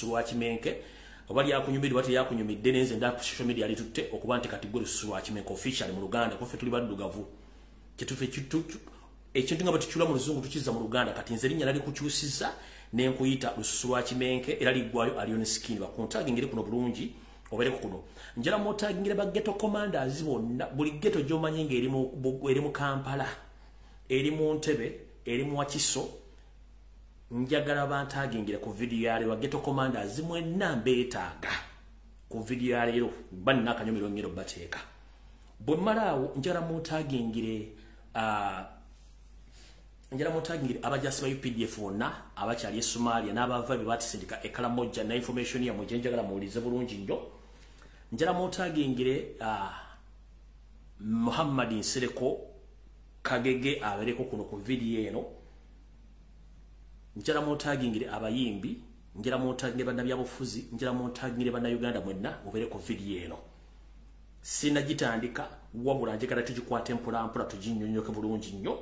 lususu lwa kimenke obali yakunyumidde wati yakunyumidde nenze nda social media ali tutte okuba nti kati gwe lususu lwa kimenke official mu Luganda kofe tuli baddugavu kitufe kitu ekintu nga batuchula mu luzungu tukiza mu Luganda kati nze linnya lali kukyusiza nenkuyita lususu lwa kimenke era ligwayo alion skin bakontagingire kuno bulungi obere kuno njala motagingire ba ghetto commanders bonna buli ghetto jomanye ngeri mu Kampala eri mu Ntebe eri mu Wakiso njagala bantagingire ku video yale wa ghetto commanders mwenna mbeetaaga ku video ya leero banna akanyomero ngero bateeka bwe malawo njala motagingire abajasi ba UPDF wonna abakyali Somalia n'abava bebatisindika ekala moja na information ya mujenjagala muulize bulungi nnyo njala motagingire Muhammad Nsereko Kagege abereko kuno ku video eno njala motagingire abayimbi njala motagingire bana byabufuzi njala motagingire bana Uganda mwenna mubereko video eno sina gitandika wabula njagala tugikwate mpola mpola tuginyonyoke bulungi nnyo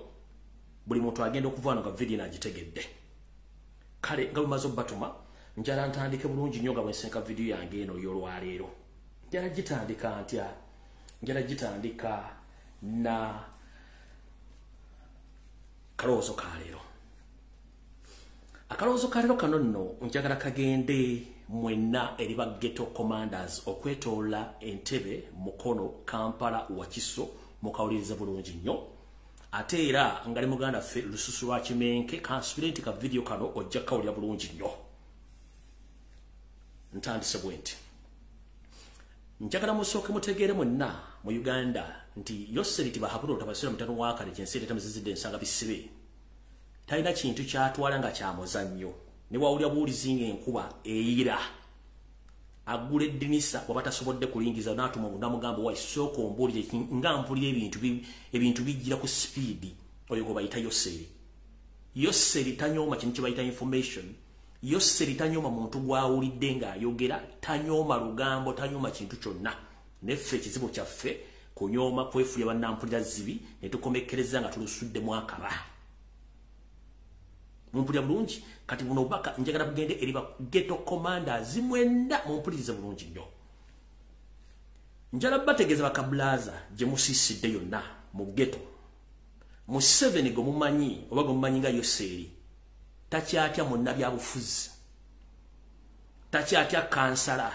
buli muntu agenda okuvana nga video nagitegedde kale nga bimaze batuma njala ntandike bulungi nnyo nga bwensenka video yange eno y'olwaleero njala gitandika ntya njala gitandika na kaloozo kaleero akaloozo kaleero kano nno njagala kagende mwenna eri ba ghetto commanders okwetoola Entebbe Mukono Kampala Wakiso mukawuliriza bulungi nnyo ate era ngali muganda ffe lususu lwa kimenke kansubirenti ka video kano ojja kawulira bulungi nnyo ntandise bwenti njagala musooke mutegeere mwenna mu Uganda nti Yoseriti bahabula otabasira mutano wakale kyensete tamuzizidde ensanga bisibe talina kintu kyatwala nga kyamuzannyo ne wawulya buulizinga enkuba eyira agula eddinisa wabatasobodde kulingiza n'atuma namugamba wa isoko ombuulire nga mpulira ebintu bijjira ku speed oyo gwe bayita Yoseri tanyooma kintu kye bayita information Yoseri tanyooma muntu gwawulidde ng'ayogera tanyooma lugambo tanyooma kintu kyonna neffe ekizibu kyaffe kunyooma kwefuya bannampulira zibi ne tukomekkereza nga tulusudde akaba mumpulira bulungi kati buno baka njagala bugende eri ba ghetto commanders mwenna mumpulirize bulungi nnyo njala bategeza bakablaza gye musiisidde yonna mu ghetto mu 7 go mumanyi oba go mumanyi nga Yoseri takyatya munna byabufuzi takyatya kansala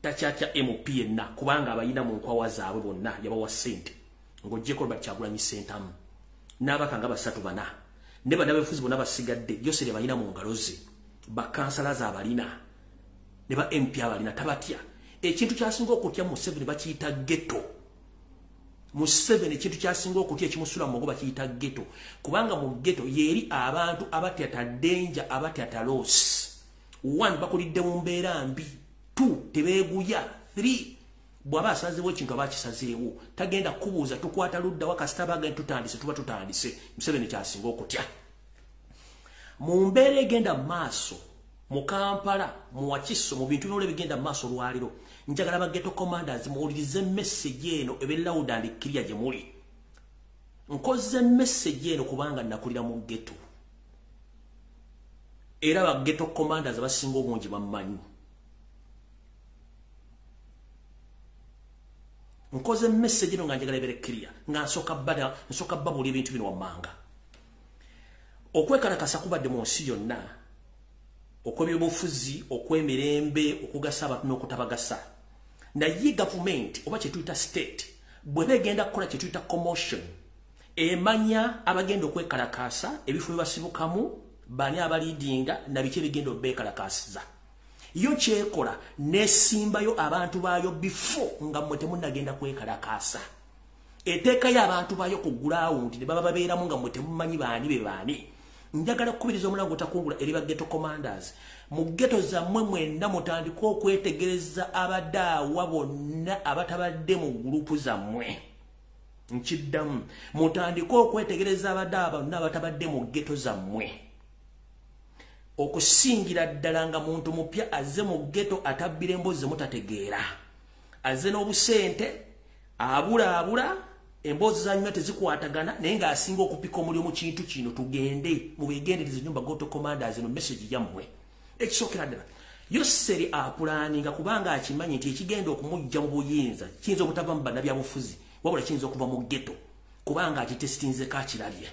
takyatya MP yenna kubanga abayina mu nkwawa zaabwe bonna yabawa ssente ng'ojjeko bakyagulanyi sentamu n'abakanga basatu bana ne bana befuzi bonna basigadde Yoseri bayina mu ngalo ze bakansala z'abalina ne ba MP abalina tabatya ekintu kyasinga okutya mu 7 bakiyita ghetto mu 7 ekintu kyasinga okutya ekimusula mu ngo bakiyita ghetto kubanga mu ghetto yeri abantu abatyata danger abatyata loss 1 bakulidde mu mbeera mbi 2 tebeeguya 3 bwaba asazeewo ekintu abakisazeewo tagenda kubuuza tukwata ludda wakasita baga tutandise tuba tutandise Museveni kyasinga okutya mu mbeera egenda maaso mu Kampala mu Wakiso mu bintu byole bigenda maaso lwaliro njagala ba ghetto commanders muwulirize message eno ebe loud and clear gye muli nkoze message eno kubanga nakulira mu ghetto era ba ghetto commanders basinga obungi bammanyi nkoze message eno nga njagala ebere clear nga nsoka babuli ebintu bino wammanga okwekalakasa kubadde mu nsi yonna okw'ebyobufuzi okw'emirembe okugasa abantu n'okutabagasa naye government oba kye tuyita state bwe begenda kukola kye tuyita commotion emanya abagenda okwekalakasa ebifo bye basibukamu bani abaliidinga na biki ebigenda obeekalakasiza yo kyekola nesimbayo abantu bayo before nga mmwe temunnagenda kwekalakasa eteekayo abantu bayo ku ground ne baba babeeramu nga mmwe temumanyi baani be baani njagala kukubiriza omulango otakungula eri ba ghetto commanders mu ghetto zammwe mwenna mutandika okwetegereza abadaawa bonna abatabadde mu gurupu zammwe nkiddamu mutandika okwetegereza abadaawa bonna abatabadde mu ghetto zammwe okusingira ddala nga muntu mupya azze mu ghetto atabbira emboozi mutategeera azze n'obusente abula emboozi za nyuma tezikwatagana naye ng'asinga okupika omuliro mu kintu kino tugende mu begendereze nyumba ghetto commanders eno message yammwe ekisookera ddala Yosseri apulaninga kubanga akimanyi nti ekigenda okumujja mu buyinza kiyinza obutava mu bannabyabufuzi wabula kiyinza okuva mu ghetto kubanga akitestinze kakirabye.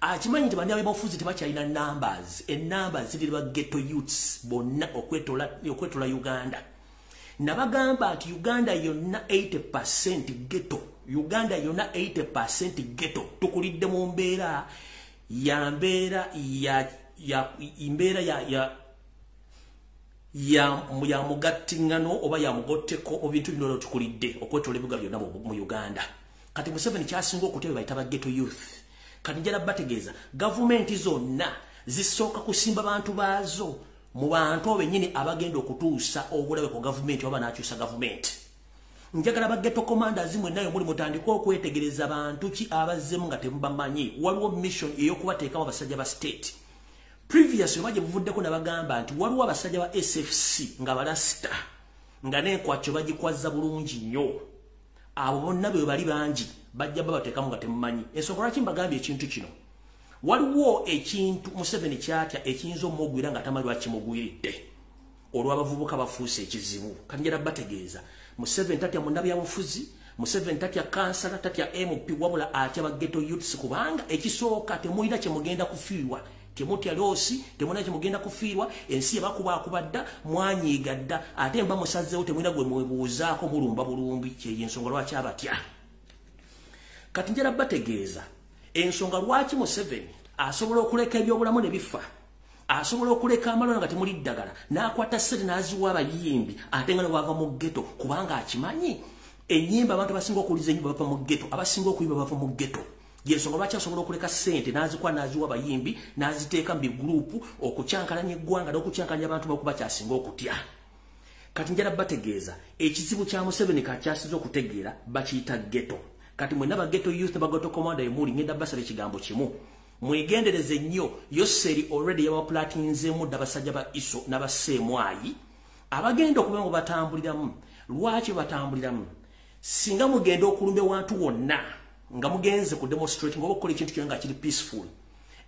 Akimanyi nti bannabyabufuzi tebakyalina numbers, numbers ziri ba ghetto youths bonna okwetola Uganda. Nabagamba nti Uganda yonna 80% ghetto. Uganda yonna 80% ghetto. Tukulidde mu mbeera ya mugattingano oba ya mugotteko obintu bino tukulidde okwetola ebibuga byonna mu Uganda. Kati Museveni kyasinga okutebe bayita ba ghetto youth. Kati njala bategeeza gavumenti zonna zisooka kusimba bantu baazo mu bantu benyini abagenda okutuusa obulabe ku gavumenti oba n'akyusa gavumenti. Njagala ba ghetto commanders mwe nayo muli mutandika okwetegereza abantu ki abazzemu nga temubamanyi. Waliwo mission ey'okubateekamu abasajja ba state. Previously baje buvuddeko nabagamba nti waliwo abasajja ba SFC nga balasita nga n'enkwacyo bagikwaza bulungi nnyo. Abo bonna bwe bali bangi bajja babateekamu nga temumanyi. Ensonga lwaki mbagambye ekintu kino. Waliwo ekintu Museveni kyatya ekiyinza omugwira nga tamanyi lwaki mugwiridde. Olw'abavubuka bafuuse ekizibu. Kati njala bategeeza Museveni tatya munnabyabufuzi, Museveni tatya kansala, tatya MP wabula atya ba ghetto youths kubanga ekisooka temulina kye mugenda kufiirwa. Temutya loosi, temuna kye mugenda kufiirwa, ensi yakubadda, mwanyigadda, ate mba musazzeewo temulina gwe mwebuuzaako mulumba bulumbi ky'ensonga lwaki abatya. Kati njala bategeeza ensonga lwaki Museveni asobola okuleka ebyobulamu ne bifa. Asobola okuleka amalwala nga temuli ddagala n'akwata ssente n'aziwa abayimbi ate nga ne bava mu ghetto kubanga akimanyi ennyimba abantu abasinga okuwuliza ennyimba bava mu ghetto, abasinga okuyiba bava mu ghetto. Yensonga lwaki asobola okuleka ssente n'azikuwa n'aziwa abayimbi n'aziteeka mu bigurupu okucyankalanya eggwanga n'okucyankalanya abantu bakuba kyasinga okutya. Kati njala bategeeza ekizibu kya Museveni kakyasiza okutegeera bakiyita ghetto. Kati mwenna ba ghetto youth ba ghetto commander emuli ngenda basala ekigambo kimu. Mwegendereze nnyo Yosseri already yabaplatinzemu abasajja ba iso n'abaseemwayi abagenda okuba ngo batambuliramu. Lwaki batambuliramu? Singa mugenda okulumba wantu wonna nga mugenze ku demonstrating oba okukola ekintu kyonna nga kiri peaceful,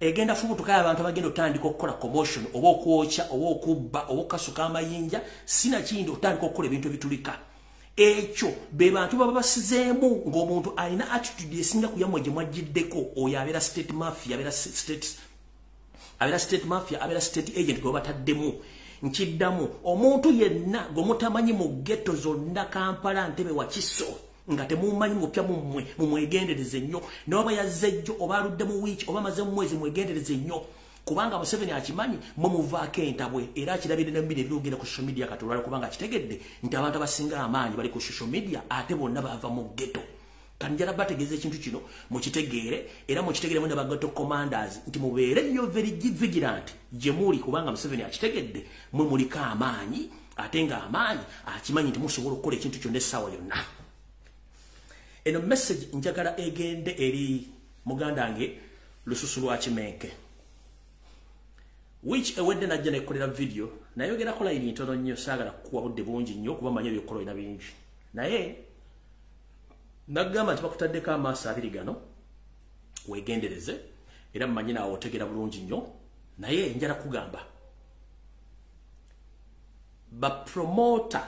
egenda fubutuka abantu abagenda otandika okukola commotion oba okwokya oba okubba oba okukasuka amayinja sinakindi otandika okukola ebintu ebitulika. Ekyo be bantu baba basizeemu ng'omuntu alina attitude esinga kuyammwe gye mwajjiddeko oyo abeera state mafia, abeera state agent gwe bataddemu. Nkiddamu omuntu yenna gwe mutamanyi mu ghetto zonna Kampala, Ntebe, Wakiso nga temumanyi mupya mumwegendereze nnyo. N'oba yazze jjo oba aludde mu wiiki oba amaze mu mwezi mwegendereze nnyo kubanga Museveni akimanyi muvaako entabwe era akirabire n'embiri ebyogera ku social media katolwala kubanga akitegedde nti abantu abasinga amaanyi bali ku social media ate bonna bava mu ghetto. Kati njala bategeeza ekintu kino mukitegeere era mukitegeere mwena ba ghetto commanders nti mubeere nnyo very vigilant gye muli kubanga Museveni akitegedde mwe muliko amaanyi ate nga amaanyi akimanyi nti musobola okukola ekintu kyonna essaawa yonna. Eno message njagala egende eri muganda wange Lususu lwa Kimenke. Which ewedde najja nekolera video nayogerako layini ntono nnyo saagala kukuwa budde bungi nnyo kuba manyi ebyokola ina bingi. Naye nagamba nti bakutaddeko amaaso abiri gano weegendereze era mmanyi naawe otegera bulungi nnyo. Naye njala kugamba bapromota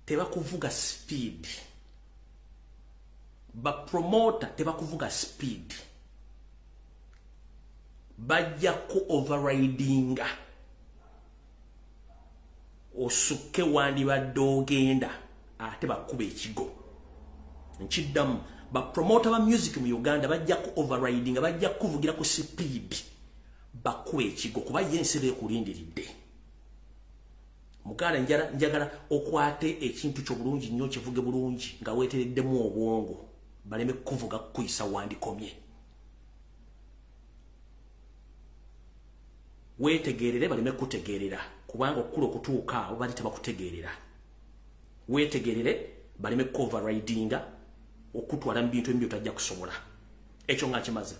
tebakuvuga speed. Bapromota tebakuvuga speed. Bajja ku overridinga osuke wandibadde ogenda ate bakuba ekigo. Nkiddamu bapromota ba music mu Uganda bajja ku overridinga, bajja kuvugira ku speed bakuba ekigo kuba yensebe kulindiridde. Mugala njagala okwate ekintu kyo bulungi nnyo kivuge bulungi nga weetereddemu obwongo baleme kuvuga kuyisa wandikomye. Weetegerere baleme kutegerera kubanga okula okutuuka awo bali tebakutegerera. Weetegerere baleme overridinga okutwala mu bintu ebyo tajja kusobola. Ekyo nga kimaze.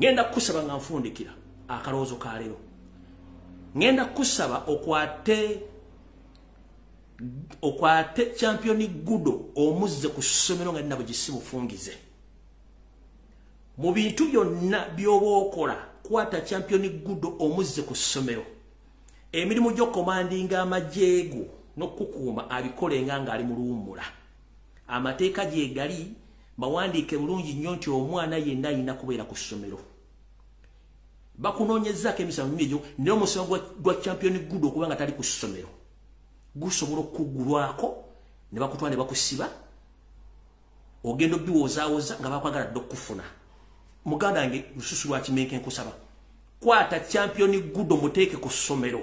Ngenda kusaba nga nfundikira akaloozo ka leero. Ngenda kusaba okwate champion gudo omuzze ku ssomero nga nabo gisibufungize. Mu bintu byonna by'oba okola kwata champion gudo omuzze ku ssomero. emirimu gyo commandinga amajjeego n'okukuuma abikolenga nga ali mu luwummula amateeka gye gali bawandiike bulungi nnyo nti omwana yenna alina kubeera ku ssomero bakunoonyezzaako emisango egyo naye omusango gwa champion good okuba nga tali ku ssomero gusobola okuggulwako ne bakutwala ne bakusiba ogenda obbiwoozaawoza nga bakwagala dde okufuna muganda wange lususu lwa kimenke nkusaba kwata champion good omuteeke ku ssomero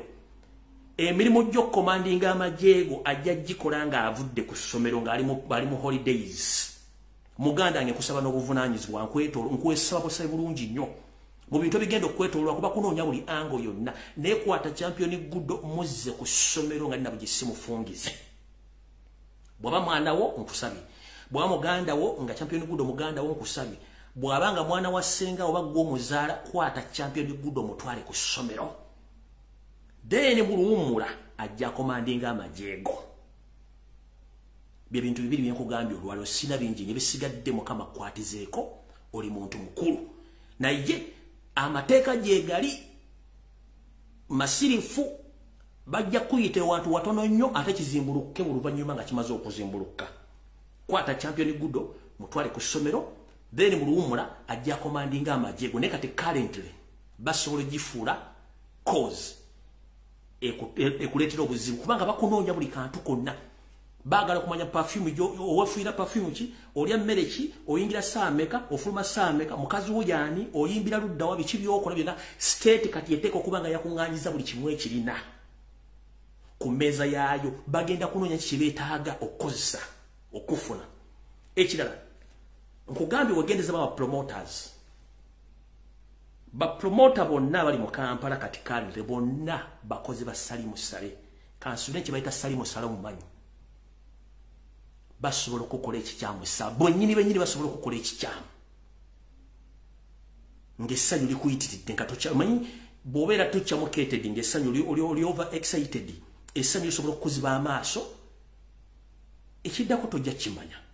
emirimu gyo commandinga amajjeego ajja gikola nga avudde ku ssomero nga ali mu holidays muganda wange nkusaba n'obuvunaanyizibwa nkwesaba busabe bulungi nnyo mu bintu ebigenda okwetoolwa kuba kunoonya buli ango yonna naye kwata champion good muzze ku ssomero nga nina bugisi mufungize bw'aba mwana wo nkusabye bw'aba muganda wo nga champion good muganda wo nkusabye bw'abanga mwana wa ssenga oba gwe omuzaala kwata champion good omutwale ku ssomero then buluwummula ajja komandinga amajjeego bye bintu bibiri byenkugambye olwalo sina bingi nnyo bisigadde mukama kwatizeeko oli muntu mukulu naye amateeka gye gali masirifu bajja kuyita ewantu watono nnyo ate kizimbuluke oluvannyuma nga kimaze okuzimbuluka kwata champion good mutwale ku ssomero then buluwummula ajja komandinga amajjeego naye kati currently basobola gifuula cause ekuleetera obuzibu kubanga bakunoonya buli kantu konna baagala kumanya perfume gyo owafuira perfume ki olya mmere ki oyingira saameka ofuluma saameka mukazi wo yaani oyimbira ludda wa biki byokola byonna state kati yeteeka okuba nga yakuŋŋaanyiza buli kimu ekirina ku mmeeza yaayo bagenda kunoonya kikibeetaaga okukozesa okufuna ekirala nkugambye wegendeza promoters bapromota bonna bali mu Kampala kati kalire bonna bakozi ba salimu sale kansule kye bayita salimu sale mumanyi basobola okukola ekikyamu bonnyini bennyini basobola okukola ekikyamu ng'essanyu likuyitiridde nga tokyamanyi bw'obeera tokyamukeeted ng'essanyu oli over excited essanyu lisobola okukuziba amaaso ekiddako tojja kimanya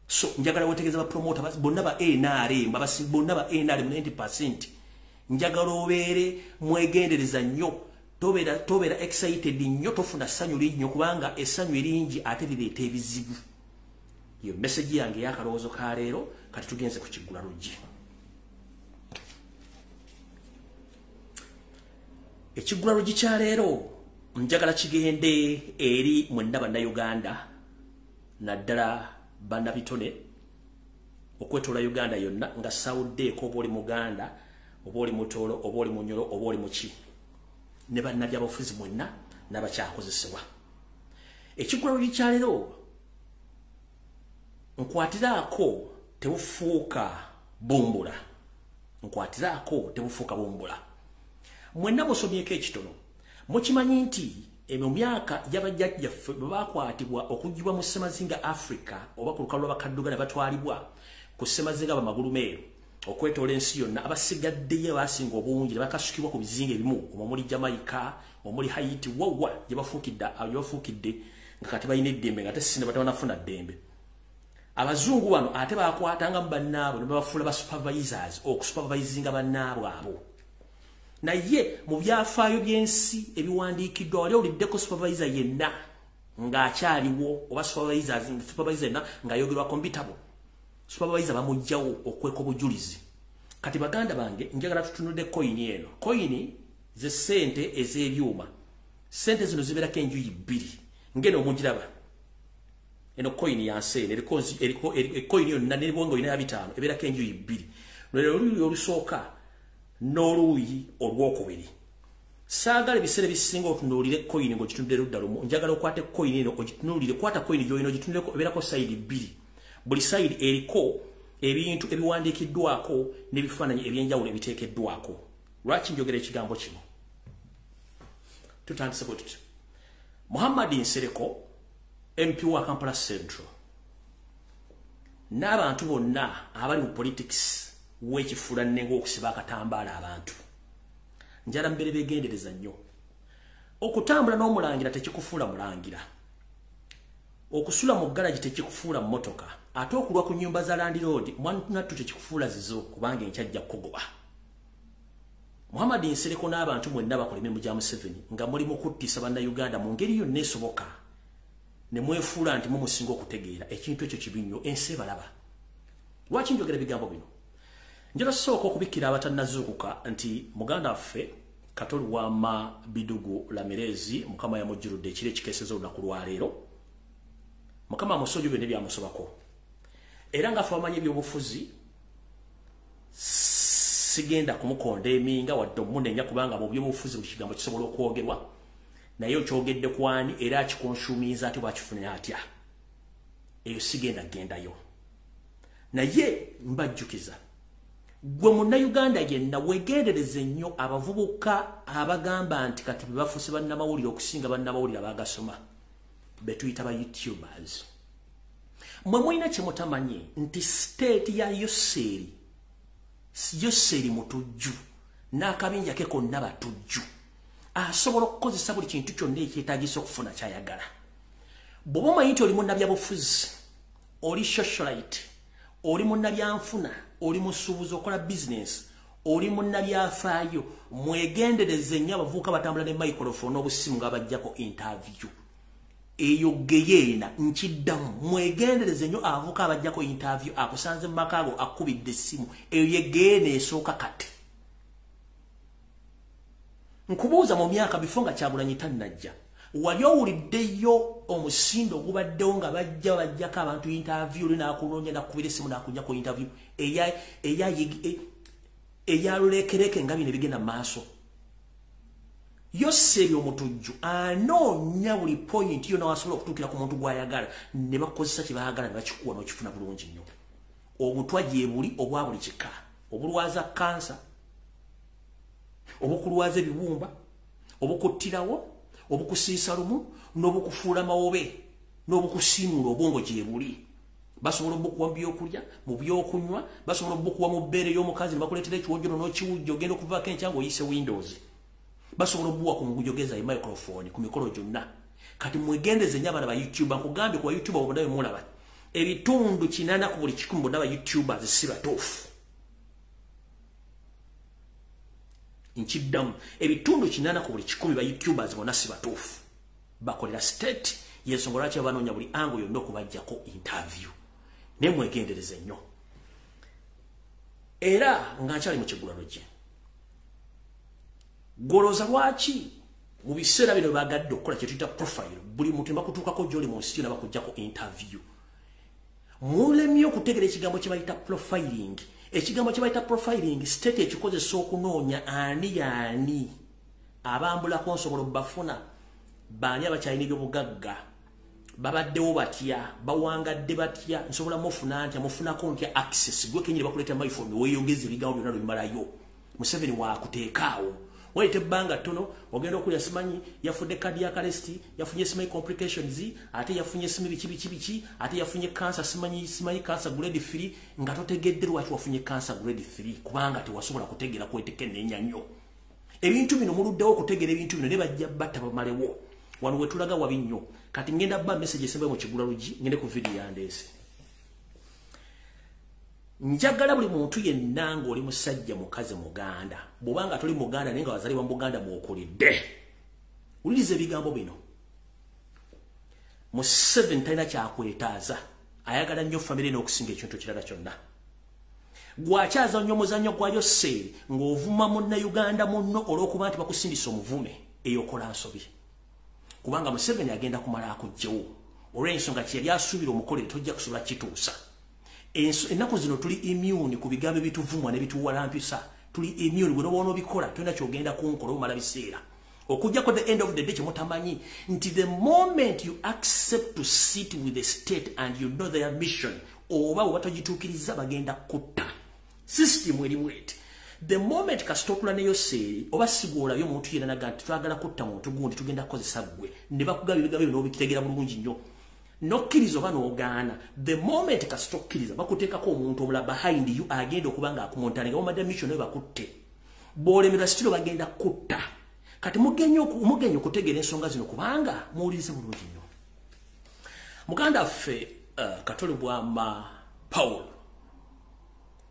so njagala wetegereza bapromota bonna ba NRM bonna ba NRM 90% njagala obeere mwegendereza nnyo tobeera excited nnyo tofuna ssanyu linnyo kubanga essanyu eringi ate lireeta ebizibu yo message yange y'akalowoozo ka leero kati tugenze ku Kigula Lujji ekigula Lujji kya leero njagala kigende eri mwenna bannayuganda naddala bannabitone okwetoola Uganda yonna nga sawuddeeko oba oli muganda oba oli mutoolo oba oli munyolo oba oli muki ne bannabyabufuzi mwenna n'abakyakozesebwa ekigula Lujji kya leero nkwatiraako tebufuuka bumbula mwenna busomyeko ekitono mukimanyi nti mu myaka y'abajjajjaffe bwe baakwatibwa okugibwa mu ssemazinga Africa oba ku lukalu lw'abakadduga ne batwalibwa ku ssemazinga bamagulumeeru okwetoola ensi yonna abasigaddeyo baasinga obungi ne bakasukibwa ku bizinga ebimu omuli Jamaica omuli Haiti wawa gye bafuukidde nga kati balina eddembe nga tesinde batabanafuna ddembe abazungu bano ate baakwatanga mu bannaabwe ne babafuula ba supervisors okusupervisinga bannaabwe abo naye mu byafaayo by'ensi ebiwandiikiddwa wali oliddeko supervisor yenna ng'akyaliwo oba supervisor yenna ng'ayogerwako mbitabo supervisor bamugjawo okweka obujulizi kati baganda bange njagala tutunudde koyini eno koyini ze ssente ez'ebyuma ssente zino zibeerako enjuyi bbiri ngeno omugiraba eno koyini yanseene eriko koyini yonna n'ebongo ina ya 5 ebeerako enjuyi bbiri lwero oluuyi olusooka n'oluuyi olwokubiri saagala ebiseera ebisinga otunuulire koyini ng'ogitunudde ludda lumu njagala okwate koyini eno ogitunuulire kwata koyini gy'olina ogitundeko ebeerako sayidi bbiri buli sayidi eriko ebintu ebiwandiikiddwako n'ebifaananyi ebyenjawulo ebiteekeddwako lwaki njogera ekigambo kino tutandise bwe tuti Muhammad Nsereko MP wa Kampala Central n'abantu bonna abali mu politics w'ekifula nnenga okusiba akatambaala abantu njala mbere begendereza nnyo okutambula n'omulangira tekikufuula mulangira okusula mu garage tekikufuula mmotoka ate okulwa ku nnyumba za Land Road mwanattu tekikufuula zizo kubanga enkyajja kugoba Muhammad Nsereko n'abantu mwenna bakola emirimu gya Museveni nga muli mu kuttisa bannayuganda mu ngeri yonna esoboka ne mwefuula nti mumusinga okutegeera ekintu ekyo kibi nnyo ensi ebalaba. Lwaki njogera ebigambo bino? Njala sooka okubikkira abatannazuukuka nti muganda waffe Katoli Wama Bidugu Lamirezi Mukama yamujjuludde ekiro ekikeeseza olunaku lwa leero. Mukama amusonyiwe byonna byamusobako. Era nga ffe abamanyi ebyobufuzi sigenda kumukonda eminga wadde omunenya kubanga mu byobufuzi buli kigambo kisobola okwogerwa. Naye okyogedde kwani era akikonsumiza ate bwakifuna atya. Eyo sigenda gendayo. Naye mbajjukiza gwe munnayuganda yenna wegendereze nnyo abavubuka abagamba nti kati bebafuuse bannamawulire okusinga bannamawulire abagasoma betuyita ba YouTubers. Mwe mulina kye mutamanyi nti state ya Yoseri mutujju n'akabinja ke konna batujju asobola okukozesa buli kintu kyonna ekyetaagisa okufuna kyayagala. Bw'oba omanyi nti oli munnabyabufuzi, oli socialite, oli munnabyanfuna, oli musuubuzi okola business, oli munnabyafaayo, mwegendereze nnyo abavubuka batambula ne microphone n'obusimu nga bajjako interview. Eyo geyeena nkiddamu mwegendereze nnyo abavubuka abajjako interview akusanze mu makaago akubidde essimu. Eyo yegeyeena esooka kati. Nkubuuza mu myaka bifo nga Kyagulanyi tannajja, wali owuliddeyo omusindo ogubaddewo nga bajjako abantu interview oli n'akunoonya n'akubira essimu n'akunjako interview eyalulekereke nga bino ebigenda mu maaso? Yoseri omutujju anoonya buli point yonna wasobola okutuukira ku muntu gw'ayagala ne bakozesa kye baagala ne bakikuwa n'okifuna bulungi nnyo. Obutwa gye buli obwa buli kika, obulwaza kansa, obukulwaza ebiwumba, obukuttirawo, obukusiisa lumu, n'obukufuula mawobe, n'obukusiimuula obwongo gye buli. Basobola okubukuwa mu byokulya, mu byokunywa, basobola okubukuwa mu bbeere y'omukazi ne bakuleetera ekiwojjolo n'okiwujja ogenda okuvaako enkya ng'oyise Windows. Basobola okubuwa ku mugujogeza microphone ku mikolo gyonna. Kati mwegendeze nnyo abaana ba YouTuber, nkugambye ku ba YouTuber bonna bwe mulaba ebitundu 80 ku buli 100 bonna ba YouTubers si batuufu. Nkiddamu ebitundu 80 ku buli 100 ba YouTubers bonna si batuufu. Bakolera state y'ensonga lwaki abanoonya buli ango yonna okubajjako interview. Ne mwegendereze nnyo. Era nga nkyali mu Kigula LUJJI. Goloza lwaki mu biseera bino bagadde okukola kye tuyita profile buli muntu bakutuukako gy'oli mu nsi yonna bakujjako interview. Mulemye okutegera ekigambo kye bayita profiling. Ekigambo kye bayita profiling state ekikozesa okunoonya ani yaani abambulako nsobola obbafuna baani abakyalina ebyobugagga babaddewo batya bawangadde batya nsobola mufuna ntya mufunako ntya access gwe kenyini bakuleeta maiphone weeyogeza ebigambo byonna bimalayo. Museveni waakuteekaawo waite banga tono ogenda okulya simanyi yafudde cardiac arrest yafunye simanyi complications ate yafunye simanyi biki ate yafunye cancer simanyi cancer grade 3 nga totegedde lwaki wafunye cancer grade 3 kubanga tewasobola kutegera kweteke n'ennyo. Ebintu bino muluddewo okutegera ebintu bino ne bajja batta bamalewo wano wetulaga wabi nnyo. Kati ngenda bba message esembe mu Kigula LUJJI ngende ku video yandeese. Njagala buli muntu yenna ng'oli musajja mukazi muganda bw'obanga toli muganda naye nga wazalibwa mu Buganda mw'okulidde wuliriza ebigambo bino. Museveni talina kyakwetaaza ayagala nnyo famire n'okusinga ekintu kirala kyonna. Gwakyaza nnyo omuzannyo gwa Yoseri ng'ovuma munnayuganda munno olw'okuba nti bakusindisa omuvume eyokola nsobi. Kubanga Museveni agenda kumala akuggyewo olw'ensonga kye yali asuubira omukolere tojja kusobola kituusa. Ennaku zino tuli immune ku bigambo ebituvumwa ne bituwalampisa. Tuli immune bwe noboona obikola tolina kyogenda kunkola omala biseera. Okujjako the end of the day kyemutamanyi nti the moment you accept to sit with the state and you know their mission oba bwe batagituukiriza bagenda kutta. System eri bweti. The moment kasitokula ne Yoseri oba sigolabyo omuntu yenna naga nti twagala kutta muntu gundi tugenda kukozesa ggwe ne bakugaba ebigambo bino n'obitegeera bulungi nnyo. Nokkiriza oba n'ogaana. The moment kasitokkiriza bakuteekako omuntu omulala behind you agenda okubanga akumontane nga bamadde mission naye bakutte. Bw'olemerwa sitiro bagenda kutta. Kati mugenye okutegeera ensonga zino kubanga muwulirize bulungi nnyo. Muganda waffe Katoli Bwama Paul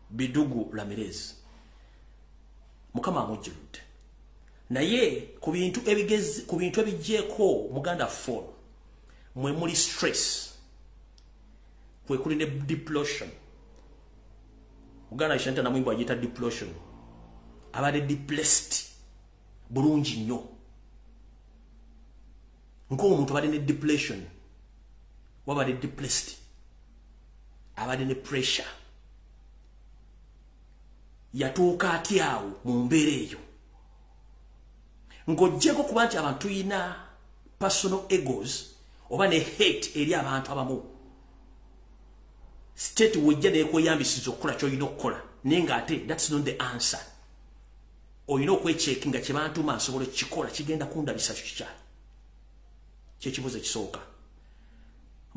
Bidugu Lamirezi mukama amujjuludde naye ku bintu ebijjeeko muganda fall mwe muli stress kwe kuli ne deplosion muganda ishanta na mwimbo ajita deplosion abade depressed bulungi nnyo omuntu abade ne depression wabade depressed abade ne pressure yatuuka atyawo mu mbeera eyo ng'oggyeko kuba nti abantu ina personal egos oba ne hate eri abantu abamu state wejja nekweyambisiza okukola ky'olina okukola naye ng'ate that's not the answer olina okwechekinga kye bantu mansobola kikola kigenda kundabisa kikya kyekibuzo ekisooka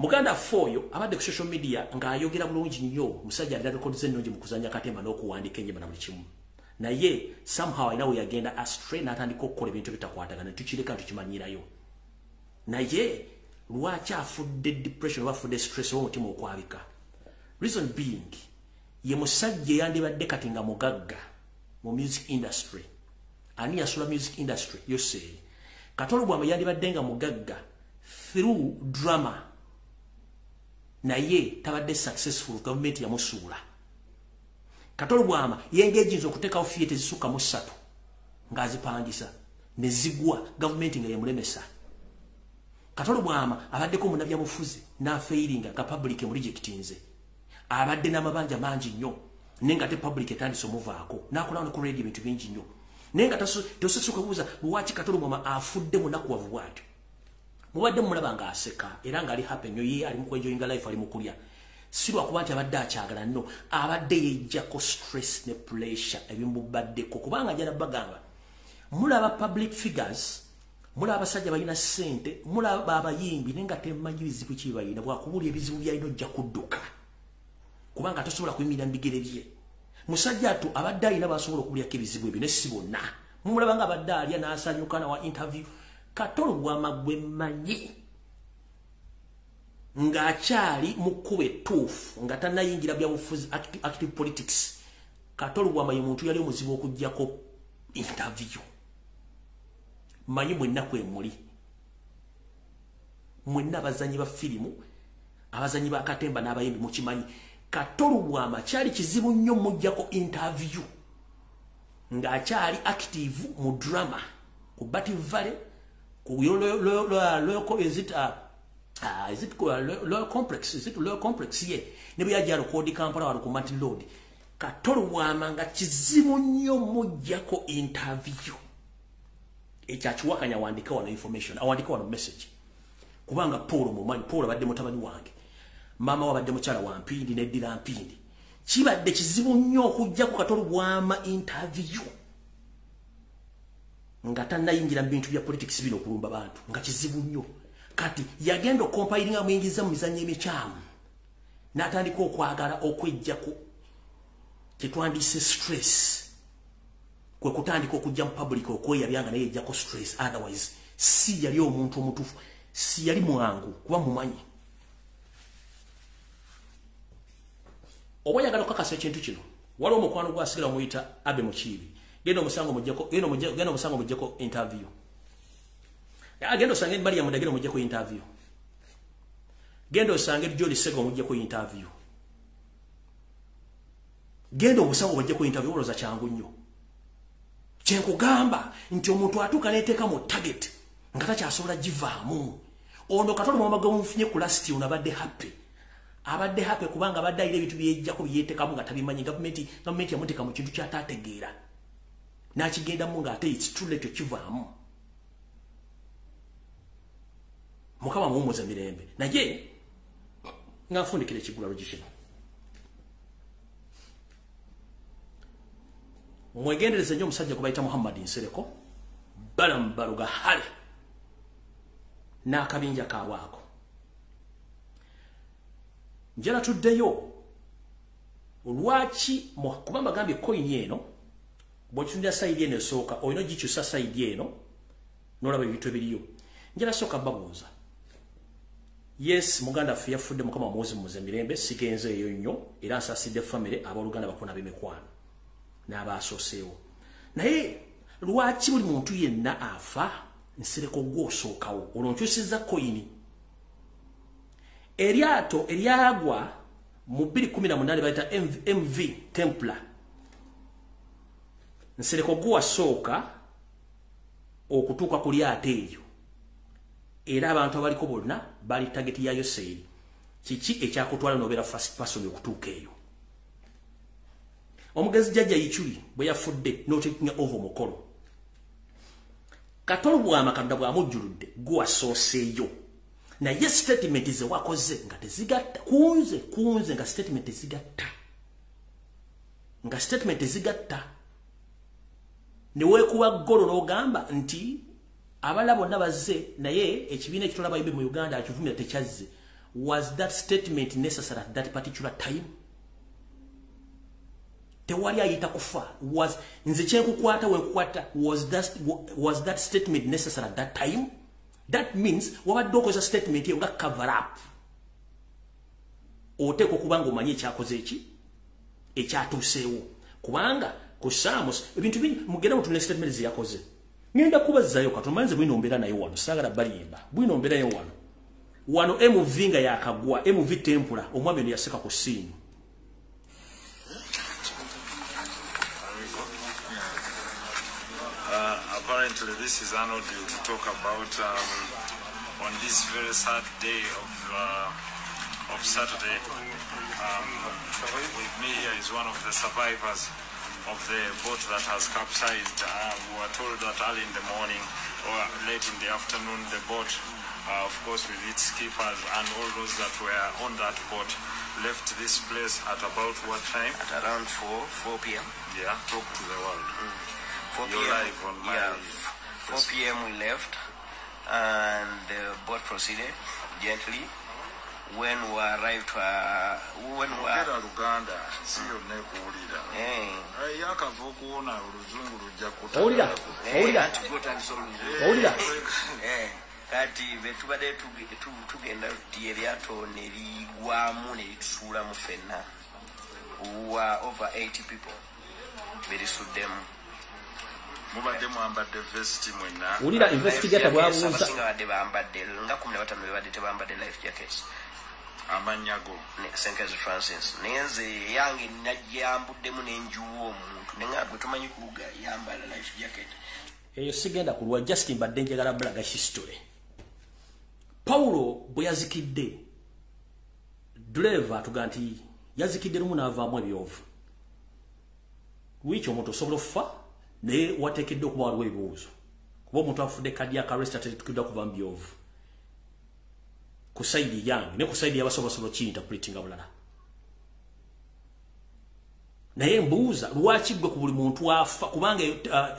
muganda foyo abadde ku social media ng'ayogera bulungi nnyo musajja alina rekodi ennungi mu kuzanya katemba n'okuwandiika ennyimba na buli kimu naye somehow ayina we yagenda astray n'atandika okukola ebintu bitakwatagana tukireka tukimanyirayo naye lwaki afudde depression oba afudde stress oba omutima okwabika reason being ye musajja eyandibadde kati nga mugagga mu music industry ani yasula music industry yose Katolo bwama yandibadde nga mugagga through drama naye tabadde successful government yamusuula Katolo bwama yengeejinza okuteekawo theatre zisuka mu 3 ng'azipangisa ne zigwa government nga yemulemesa Katolo bwama abaddeko munnabyabufuzi n'afairinga nga public emurejectinze abadde n'amabanja mangi nnyo nenga te public etandise omuvaako n'akola no ku radio bintu bingi nnyo nenga tososoka kubuuza lwaki Katolo bwama afudde munakuwavu bw'atyo mubadde mulaba nga aseka era ng'ali happy nnyo ye ali mu kwenjoyinga life ali mu kulya si lwakuba nti abadde akyagala nno abadde yejjako stress ne pressure ebimubaddeko kubanga njala bagamba mulaba public figures mulaba abasajja balina ssente mulaba abayimbi nenga temanyi bizibu ki balina bwakubula ebizibu byalina ojja kudduka kubanga tosobola kuyimirira mu bigere bye musajja atu abadde alina basobola okulyako ebizibu ebyo ne si bonna mulaba nga abadde alya n'asanyuka nawa interview Katolo bwama gwe mmanyi ng'akyali mu kkuba ettuufu nga tannayingira byabufuzi active politics Katolo bwama ye muntu yali omuzibu okuggyako interview manyi mwenna kwemuli mwenna abazanyi ba firimu abazanyi ba katemba n'abayimbi mukimanyi Katolo bwama kyali kizibu nnyo mujjako interview ng'akyali active mu drama ku Bati Valley low complex ye ne byaja rekodi Kampala wali ku Mati Road Katolo bwama nga kizibu nnyo mujjako interview ekyakiwakanya wandika wano information awandika wano message kubanga Paul mumanyi Paul abadde mutabani wange mama wabadde mukyala wa Mpindi neddira Mpindi kibadde kizibu nnyo okujjako Katolo bwama interview nga tannayingira mu bintu bya politics bino okulumba bantu nga kizibu nnyo kati yagenda okompilinga mwingiza mu mizanyo emikyamu n'atandika okwagala okwejjako kyetwandise stress kwe kutandika okujja mu public okweyabyanga naye ejjako stress otherwise si yali omuntu omutufu si yali mwangu kuba mumanyi oba yagala okukakasa ekintu kino waliwo omukwano gwasigala muyita Abe Mukiibi genda omusango mujjako interview genda osange Maria Mudagiro mujjako interview genda osange Joli Sego mujjako interview genda omusango mujjako interview oloza kyangu nnyo kyenkugamba nti omuntu atuuka neeteeka mu target nga takyasobola givaamu ono Katolo bwama gamufunye ku lasti ono abadde happy kubanga abadde ayira ebintu byejjako byeteekamu nga tabimanyi gavumenti yamuteeka mu kintu kyataategeera n'akigendamu ng'ate it's too late okivaamu Mukama muwummuza mirembe naye nga nfundikira ekigula LUJJI kino mwegendereze nnyo omusajja gwe bayita Muhammad Nsereko baluga hale n'akabinja kaabwako njala tuddeyo lwaki kuba mbagambye coin eno bw'okitundira sayidi eno esooka olina ogikyusa sayidi eno n'olaba ebintu ebiriyo njala sooka babuuza yes muganda ffe yafudde Mukama muwozi mumuze mirembe sigenzeeyo nnyo era nsaasidde famire abooluganda bakuna b'emikwano n'abaasoseewo naye lwaki buli muntu yenna afa nsereko gw'osookawo olwo nkyusizza koyini eryato eryagwa mu 2018 bayita MV Templar nsereko gw'asooka okutuuka ku lyato eryo era abantu abaliko bonna bali tageti yayo seeri kiki ekyakutwala n'obeera first person okutuuka eyo omugezi jjajja Yichuli bwe yafudde n'otekinga over Omukono Katolo bw'amakadda bw'amujjuludde gw'asooseeyo naye statement ze wakoze nga tezigatta kunze nga statement zigatta ne weekuba ggolo n'ogamba nti abala bonna bazze naye ekibiina ekitolaba ibe mu Uganda akivumira tekyazze. Was that statement necessary at that particular time? Tewali ayita kufa. Was nze kyekukwata wenkukwata was that statement necessary at that time? That means wabadde okoza statement ye nga cover up. Oteekwa okuba ng'omanyi ekyakoze eki ekyatuuseewo kubanga ku Samos ebintu bingi mugenda mutune statement ze yakoze. Ngenda kubazzayo katomanze Bino mbeera naye wano saagala balimba Bino mbeerayo wano MV nga yakagwa MV Templar omwami ono yaseka ku ssimu. Apparently this is an audio to talk about on this very sad day of Saturday. With me here is one of the survivors of the boat that has capsized. We were told that early in the morning or late in the afternoon the boat, of course with its skippers and all those that were on that boat, left this place at about what time? At around 4 p.m. Yeah, talk to the world. 4 p.m. You're live on my 4 p.m. we left and the boat proceeded gently. When we arrived to Uganda, see your neck Ulida. Kati betubadde tugenda eryato ne ligwamu ne litusuula mu ffenna. We were over 80 people. Berisuddemu. Mubadde mwambadde vesti mwenna. Ulira investigator bwabuuza. Abasinga badde bambadde nga 15 bebadde tebambadde life jackets. Amanyago. St. Francis. Nenze yange najjambuddemu n'enjuwa omuntu. Nenga gwe tumanyi kuluga yambala life jacket. Eyo sigenda kulwa Justin badde njagala blaga history. Paulo bwe yazikidde driver tuganti yazikidde lumu n'avaamu ebyovu. Wiiki omuntu osobola okufa naye wateekeddwa okuba waliwo ebibuuzo. Kuba omuntu afudde cardiac arrest ateekeddwa kuva mu byovu. Ku sayidi yange ne ku sayidi y'abasobola ki-interpretinga bulala. Naye mbuuza lwaki gwe ku buli muntu afa kubanga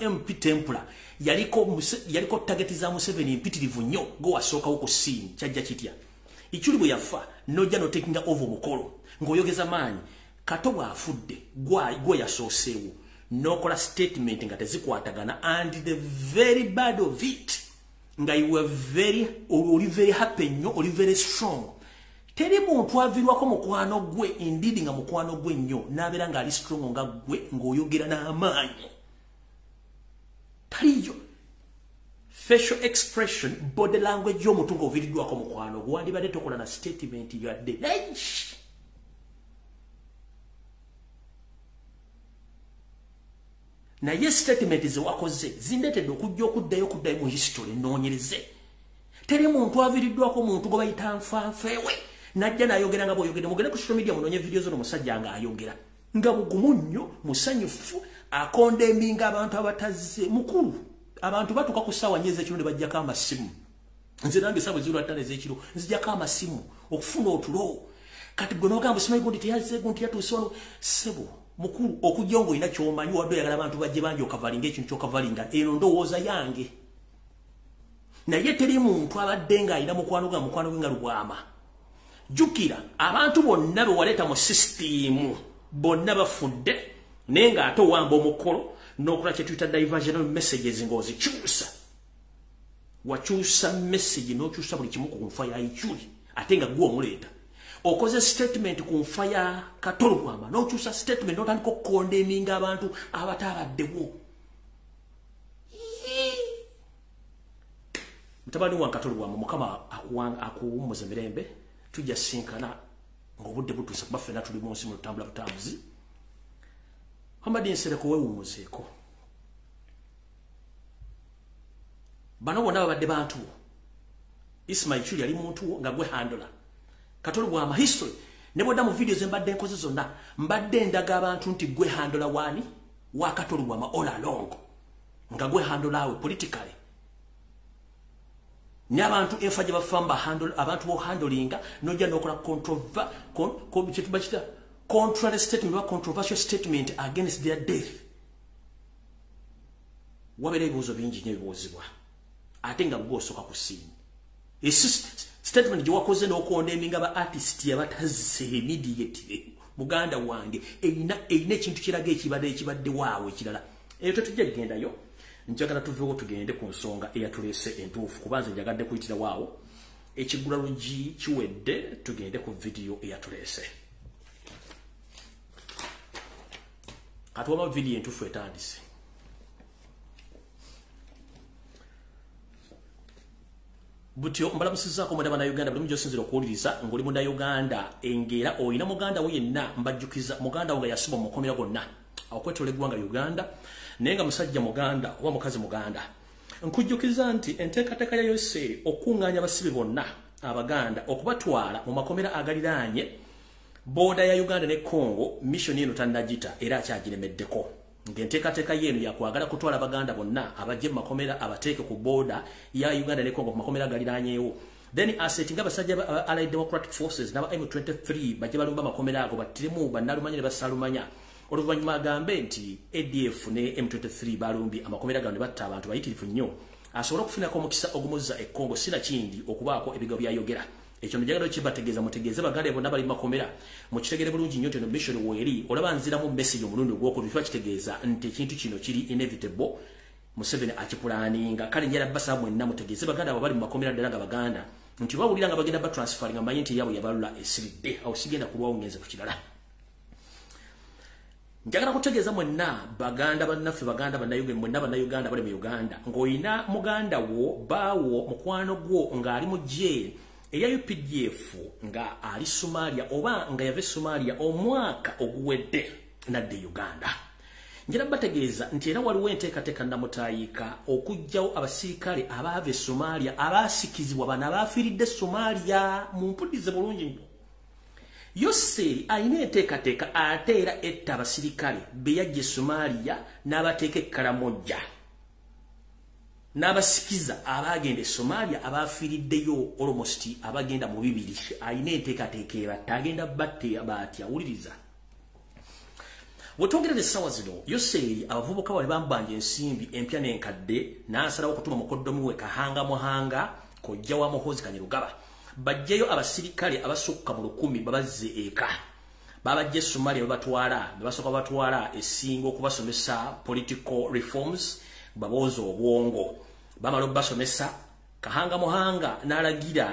MP Templar yaliko target za Museveni mpitirivu nnyo go wasookawo ku ssimu kyajja kitya. Ichuli bwe yafa nojja notekinga over Omukono ng'oyogeza maanyi Kato bw'afudde gwe yasooseewo n'okola statement nga tezikwatagana and the very bad of it nga you were very happy nnyo oli very strong. Teri muntu avirwako mukwano gwe indeed nga mukwano gwe nnyo n'abeera ng'ali strong nga gwe ng'oyogera n'amaanyi. Taliyo facial expression body language y'omuntu ng'oviriddwako mukwano gwe wandibadde tokola na statement yadde. Naye statement ze wakoze zindeetedde okuddayo mu history nnoonyereze. Teri muntu aviriddwako muntu gwe bayita nfanfeewe najja n'ayogera nga bw'oyogedde mugende ku social media munoonye video zo n'omusajja ng'ayogera nga bugumu nnyo musanyufu akondeminga abantu abatazze mukulu. Abantu batuuka ku ssaawa nnya ez'ekiro ne bajjako amasimu. Nze nange essaawa ez'olwatano ez'ekiro nzijjako amasimu okufuna otulo. Kati gwe n'ogamba simanyi gundi teyazze gundi yatuuse wano ssebo mukulu okujja ng'olina ky'omanyi wadde oyagala abantu bajje bangi okavalinga ekintu ky'okavalinga eno ndowooza yange. Naye teri muntu abadde ng'alina mukwano gwe nga lubwama. Jjukira abantu bonna be waleeta mu system bonna bafudde naye ng'ate owamba omukolo n'okola kye tuyita diversional messages ng'ozikyusa. Wakyusa message n'okyusa buli kimu ku nfa ya Ichuli ate nga gwe omuleeta. Okoze statement ku nfa ya Katolo bwama n'okyusa statement n'otandika okukondemminga abantu abatabaddewo. mutabani wa Katolwa mukama akuwumuze mirembe tujja sinkana ngobudde butusa kuba fena tuli munsi mu tambula butambuzi Hamadi Nsereko wewumuzeko bano bona babadde bantu Ismail Chuli ali muntu nga gwe handler Katolwa ama history neboda mu videos mbadde nkoze zonna mbadde ndaga abantu nti gwe handler wani wa Katolwa ma all along nga gwe handler we politically ni abantu efaje bafamba handle abantu bo handlinga nojja nokola contrary statement or controversial statement against their death wabere bibuzo bingi nyo bibuzibwa ate nga gwosoka kusini statement je wakoze n'okondeminga ba artist yabatazise immediately muganda wange eina ekintu kiraga ekibadde waawe kirala eyo tujja genda yo njagala tuvewo tugende ku nsonga eyatulese entuufu kubanze njagadde kuyitira waawo ekigula LUJJI kiwedde tugende ku video eyatulese katuwama video entuufu etandise butyo mbalamusizako mwenda bana Uganda buli mjosinzira okuwuliriza ngoli munda Uganda engera oyina muganda we yenna mbajjukiza muganda wange yasibwa mu makomera gonna akwetole gwanga Uganda nenga musajja muganda wa mukazi muganda nkujjukiza nti enteekateeka ya yose okunganya abasibe bonna abaganda okubatwala mu makomera agaliraanye boda ya Uganda ne Congo mission eno tannagita era akyagiremeddeko ngenteekateeka yenu yakwagala kutwala abaganda bonna abajje mu makomera abateeke ku boda ya Uganda ne Congo ku makomera agaliraanyeewo then assetinga abasajja ba Allied Democratic Forces n'aba M23 bajje balumba makomera ago battiremu bannalumanya ne basalumanya oluvanyuma agambe nti ADF ne M23 balumbi amakomera gano ne batta abantu bayitirifu nnyo asobola okufunako omukisa ogumuzza e Congo sina kindi okubaako ebigo byayogera ekyo njagala kibategeeza mutegeeze baganda bonna bali makomera mu kitegere bulungi nnyo teno mission weeri olaba nziramu message omulundi ogwokubiri kitegeeza nti ekintu kino kiri inevitable Museveni akipulaninga kale njala basa mwenna mutegeeze baganda bali mu makomera ddala nga baganda nti bawulira nga bagenda batransferring amanyi nti yabo yabalula esiridde awo sigenda kulwawo ngenze ku kirala njagala kutegeeza mwenna baganda bannaffe baganda bannayuganda mwenna bannayuganda bali mu Uganda ng'oyina muganda wo baawo mukwano gwo ng'ali mu gye eya UPDF nga ali Somalia oba nga yave Somalia omwaka oguwedde nadde Uganda njira bategeeza nti era waliwo enteekateeka namutayika okujjawo abasirikale abaave Somalia abasikizibwa bana abafiiridde Somalia mu mpulirize bulungi nnyo yose ayina enteekateeka ate era etta abasirikale beyajje Somalia n'abateeka ekkalamojja n'abasikiza abagenda Somalia abafiiriddeyo almost abagenda mu 200 ayina enteekateeka ebatta agenda batte abatya awuliriza wetwogera essawa zino yose abavubuka bali bambanja ensimbi empya n'enkadde n'asalawo okutuma mukoddomi we Kahanga Muhanga kojja wa Muhoozi Kanyerugaba bajjeyo abasirikale abasukka mu 1000 babazze eka babajje Somalia babatwala ne basooka batwala esingo okubasomesa political reforms babozo obwongo bamalo basomesa Kahanga Muhanga n'alagira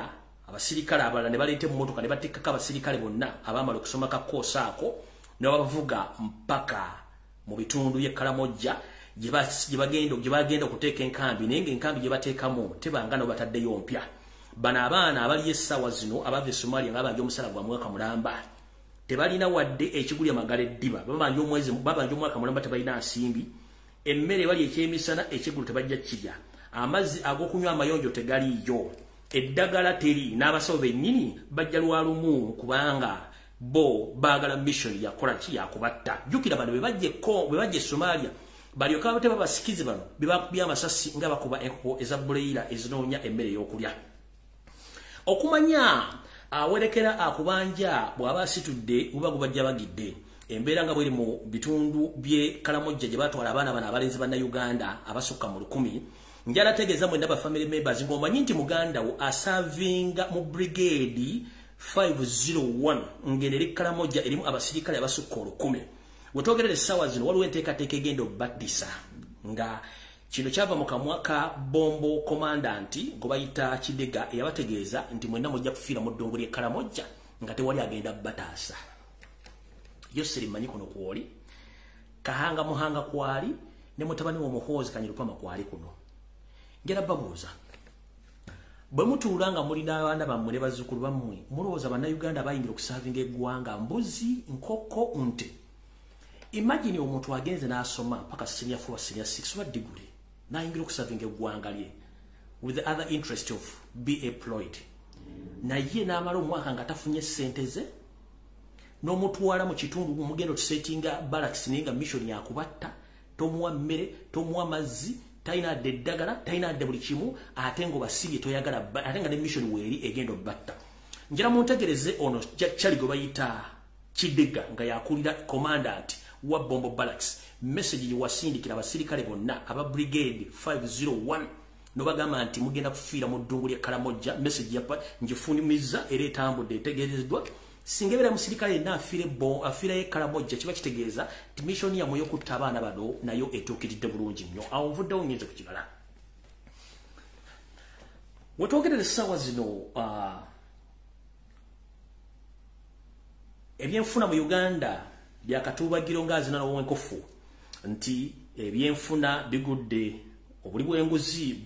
abasirikale abalala ne baleete mu motoka ne bateekako abasirikale bonna abamala okusoma ka koosa ako ne bavuga mpaka mu bitundu y'ekkalamojja gye bagenda okuteeka enkambi naye ng'enkambi gye bateekamu tebangana bataddeyo mpya bana abaana abali essaawa zino abava Somalia nga babanja omusala gwa mwaka mulamba tebalina wadde ekigulya magala eddiba babanja omwaka mulamba tebalina nsimbi emmere bali ekyemisana ekigulu tebajja kirya amazzi ag'okunywa amayonjo tegaliyo eddagala teri n'abasawo bennyini bajja lwalumu kubanga bo baagala mission yakola ki yakubatta jjukira bano bebajje Somalia balyoka bateba basikizi bano bebakubya amasasi nga bakuba enkuko eza buleira ezinoonya emmere y'okulya okumanya awerekera akubanja bw'aba asitudde buba gubajja bagidde embeera nga bweri mu bitundu bye Kalamojja gye batwala abaana bano abalenzi banna Uganda abasukka mu 1000 njala tegeeza mwenda ba family members ng'omanyi nti muganda wo asavinga mu brigade 501 ngeneri Kalamojja erimu abasirikale abasukka 1000 wetwogerera essaawa zino waliwo enteekateeka egenda Bitiisa nga kino kyava mu kamwa ka bombo komandanti gwe bayita Kidega eyabategeeza nti mwenna mujja kufiira mu ddungu ly'e Kalamojja nga tewali agenda bataasa yose limanyi kuno kwoli Kahanga Muhanga kwali ne mutabani wa Muhoozi Kanyerugaba kwali kuno ngera babuuza bwe mutuulanga mulina abaana bammwe ne bazzukulu bammwe mulowooza bannayuganda bayingira okusavinga eggwanga mbuzi nkoko nte. Imagine omuntu agenze n'asoma paka senior 4 senior 6 wa degree n'ayingira okusavinga eggwanga lye with the other interest of be employed. Naye n'amala omwaka nga tafunye ssente ze n'omutwala mu kitundu mugendo tusetinga barracks ninga mission yakubatta, tomuwa mmere, tomuwa mazzi, taina de dagala, taina de buli kimu, ate ngo basibye toyagala, ate nga ne mission weeri egendo batta. Njira muntegereze ono Chaligo bayita Kidega nga yakulira commandant wa Bombo Barracks. Message wasindikira abasirikale bonna aba brigade 501 no bagamba nti mugenda kufiira mu ddungu lya Kalamojja. Message yapa njifunimiza era etambudde etegerezedwa. Singebera musirikale na afire Kalamojja kiba kitegeeza ti mission ya moyo kutta abaana bano nayo etuukiridde bulungi nnyo. Awo nvuddewo nnyinza kukigala. Wetwogerera essaawa zino ebyenfuna mu Uganda byakatuubagiro ngazina n'owenkofu nti ebyenfuna bigudde obuli bw'enguzi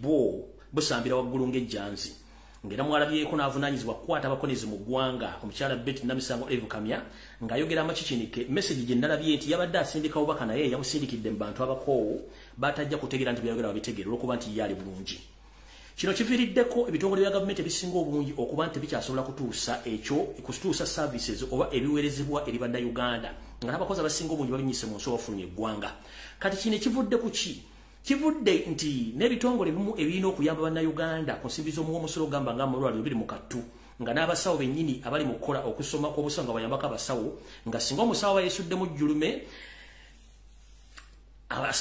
busambira waggulu ng'ejjanzi. Ngera mwalabyeko n'avunaanyizibwa kukwata abakonezi mu ggwanga omukyala Betty Namisango Evukamya ng'ayogera amakikinike. Message gye nalabye nti yabadde asindika obubaka naye yabusindikidde mu bantu abakoowu batajja kutegeera nti byayogera babitegeera olw'okuba nti yali bulungi. Kino kiviiriddeko ebitongole bya gavumenti ebisinga obungi okuba nti bikyasobola kutuusa services oba ebiweerezebwa eri bannayuganda nga n'abakozi abasinga obungi babinyise mu nsi obafulumya eggwanga. Kati kino kivudde ku ki? Kivudde nti n'ebitongole bimu ebirina okuyamba bannayuganda ku nsimbi z'omuwa omusolo ogamba nga amalwaliro biri mu kattu nga n'abasawo bennyini abali mu kukola okusoma kw'obusawo nga bayambako abasawo nga singa omusawo yeesuddemu jjulume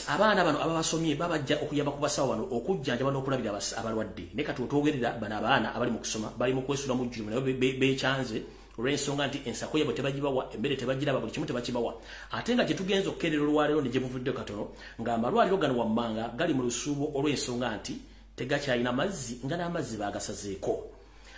abaana bano ababasomye babajja okuyamba ku basawo bano okujjanjaba n'okulabira abalwadde. Ne kati otwogerera bano abaana abali mu kusoma bali mu kwesula mu jjulume nayo beekyanze olw'ensonga nti ensako yabwe tebagibawa, emmere tebagiraba, buli kimu tebakibawa. Ate nga gye tugenza okukendeera olwaleero ne gye buvudde katono nga amalwaliro gano wammanga gali mu lusuubo olw'ensonga nti tegakyalina mazzi nga n'amazzi baagasazeeko.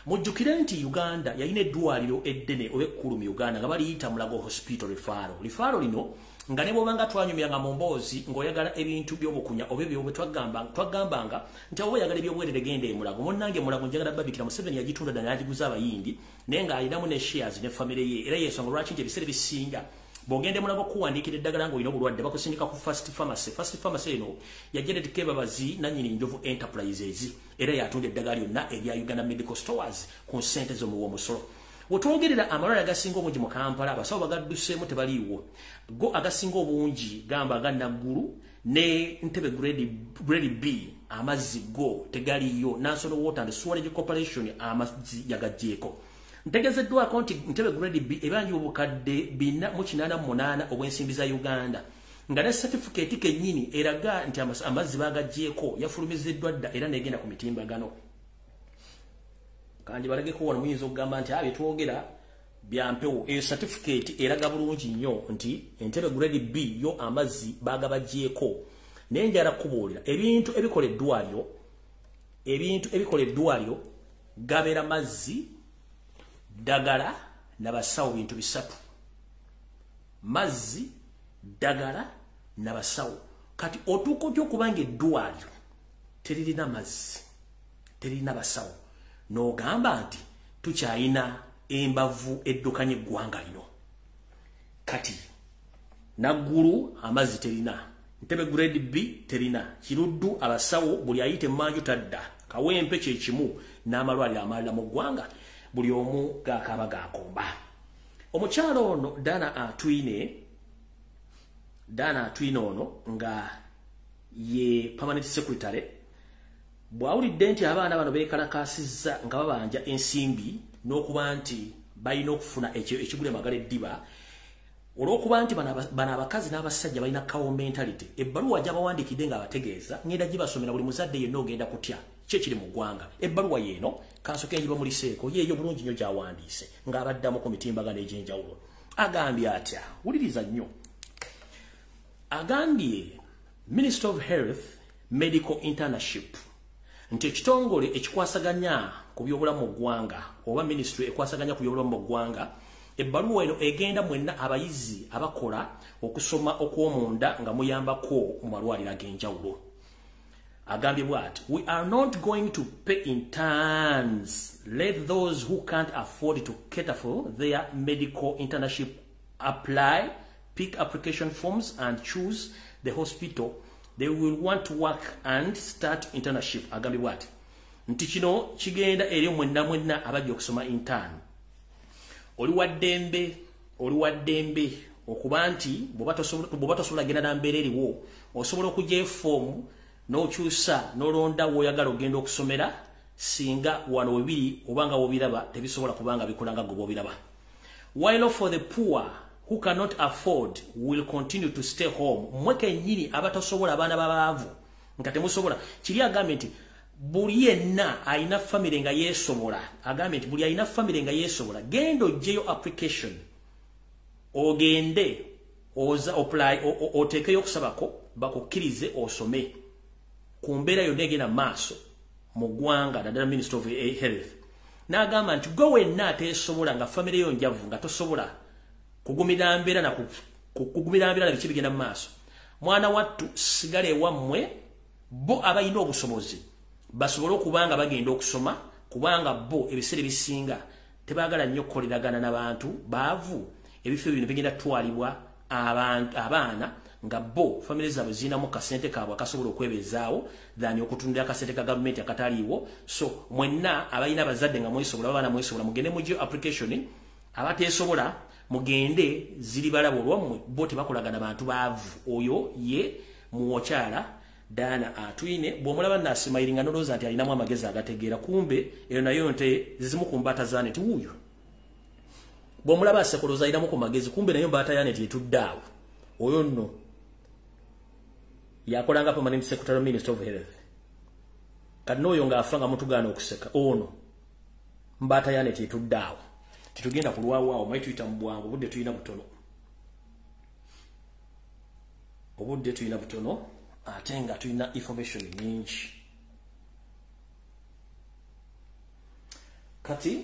Mujjukire nti Uganda yalina eddwaliro eddene oba ekkulu mu Uganda nga baliyita Mulago Hospital Referral. Referral lino nga ne bw'obanga twanyumyanga mu mboozi ng'oyagala ebintu by'obukunya oba ebyo bwe twagambanga nti oba oyagala ebyobwerere genda e Mulago. Munnange Mulago njagala babikira Museveni yagitunda ddala n'agiguza abayindi naye ng'alinamu ne shares ne famire ye era yeesonga lwaki nti ebiseera bisinga bw'ogenda e Mulago kuwandiikira eddagala ng'olina obulwadde bakusindika ku First Pharmacy. First Pharmacy eno ya Janet Kebabazi nannyini Njovu Enterprises era yatunda eddagala lyonna erya Uganda Medical Stores ku ssente z'omuwa omusolo. Wetwogerera amalwaliro agasinga obungi mu Kampala abasawo bagadduseemu tebaliiwo. Go agasinga obungi gamba nga Naggulu ne Ntebe grade B amazzi go tegaliyo. National Water and Sewerage Corporation amazzi yagaggyeko. Ntegezeddwako nti Ntebe grade B ebanji obukadde 488 obw'ensimbi za Uganda nga ne certificate kennyini eraga nti amazzi bagaggyeko yafulumiziddwa dda era negenda ku mitimbagano. Kanji balageko wano muyinza okugamba nti byetwogera byampewo eyo certificate eraga bulungi nnyo nti Entebbe grade B yo amazzi bagabaggyeko. Naye njala kubuulira ebintu ebikola eddwaliro gabeera mazzi, ddagala n'abasawo bintu bisatu. Mazzi, ddagala n'abasawo. Kati otuuka otya okubanga eddwaliro teririna mazzi, teririna basawo n'ogamba nti tukyalina embavu eddukanye eggwanga lino. Kati Naggulu amazzi terina, Ntebe grade B terina, Kiruddu abasawo buli ayite mmanju tadda, Kawempe kye kimu n'amalwaliro amalala mu ggwanga buli omu gaakaba gaakomba. Omukyalo ono Dana Atwine ono nga ye permanent secretary bw'awulidde nti abaana bano beekalakaasizza nga babanja ensimbi n'okuba nti balina okufuna ekigula emagala eddiba olw'okuba nti bano abakazi n'abasajja balina kawo mentality. Ebbaluwa gy'abawandiikidde ng'abategeeza ngenda gibasomera buli muzadde yenna ogenda kutya ki ekiri mu ggwanga. Ebbaluwa yeeno kansoke njiba muliseeko yeeyo bulungi nnyo gy'awandiise ng'abaddamu ku mitimbagano egy'enjawulo. Agambye atya, wuliriza nnyo, agambye Ministry of Health Medical Internship nti ekitongole ekikwasaganya ku byobulamu mu ggwanga oba ministry ekwasaganya ku byobulamu mu ggwanga ebbaluwa eno egenda mwenna abayizi abakola okusoma okw'omunda nga muyambako mu malwaliro ag'enjawulo. agambye bw'ati, we are not going to pay in tons. Let those who can't afford to cater for their medical internship apply, pick application forms and choose the hospital they will want to work and start internship. Agambye bw'ati, nti kino kigenda eri mwenna abajja okusoma intern. Oli waddembe okuba nti bw'oba tosobola genda na mbeera eriwo osobola okujja efomu n'okyusa n'olonda w'oyagala ogenda okusomera singa wano webiri obanga wobiraba tebisobola kubanga bikolanga go bobiraba. While for the poor who cannot afford will continue to stay home. Mweke nyini abatasobola abaana babaavu nga temusobola. Kiri agambe nti buli yenna alina family nga yeesobola. Agambe nti buli alina family nga yeesobola. Genda ogyeyo application. Ogende oza apply otekeyo okusabako bakukkirize osome. Ku mbeera yonna egenda maaso mu ggwanga naddala Minister of Health. N'agamba nti gwe wenna ateesobola nga family yo njavu nga tosobola kugumira mbeera na biki bigenda mu maaso. Mwana wattu sigala ewammwe bo abalina obusobozi basobole okubanga bagenda okusoma kubanga bo ebiseera ebisinga tebaagala nnyo okukoleragana n'abantu baavu. Ebifo bino bigenda twalibwa abaana nga bo family zaabwe zirinamu kasente kaabwe akasobola okwebezaawo dhani okutundira akasente ka gavumenti akataliiwo. So mwenna abalina abazadde nga mwesobola abaana mwesobola mugende mugye application. Abateesobola mugende ziri balabo olwammwe bo tebakolagana bantu baavu. Oyo ye muwokyala Dana atwine bw'omulaba naasimayiringa noloza nti alinamu amagezi agategeera kumbe eyo nayo nte zizimu ku mbata za neti wuuyo. Bw'omulaba asekoloza alinamu ku magezi kumbe nayo mbata ya neti etuddaawo. Oyo nno yakolanga permanent secretary minister of health. Kati n'oyo ng'afanga mutugaana okuseka ono mbata ya neti etuddaawo. Titugenda kulwawaawo mayi tuyita mu bwangu obudde tulina butono. Ate nga tulina information nyingi. Kati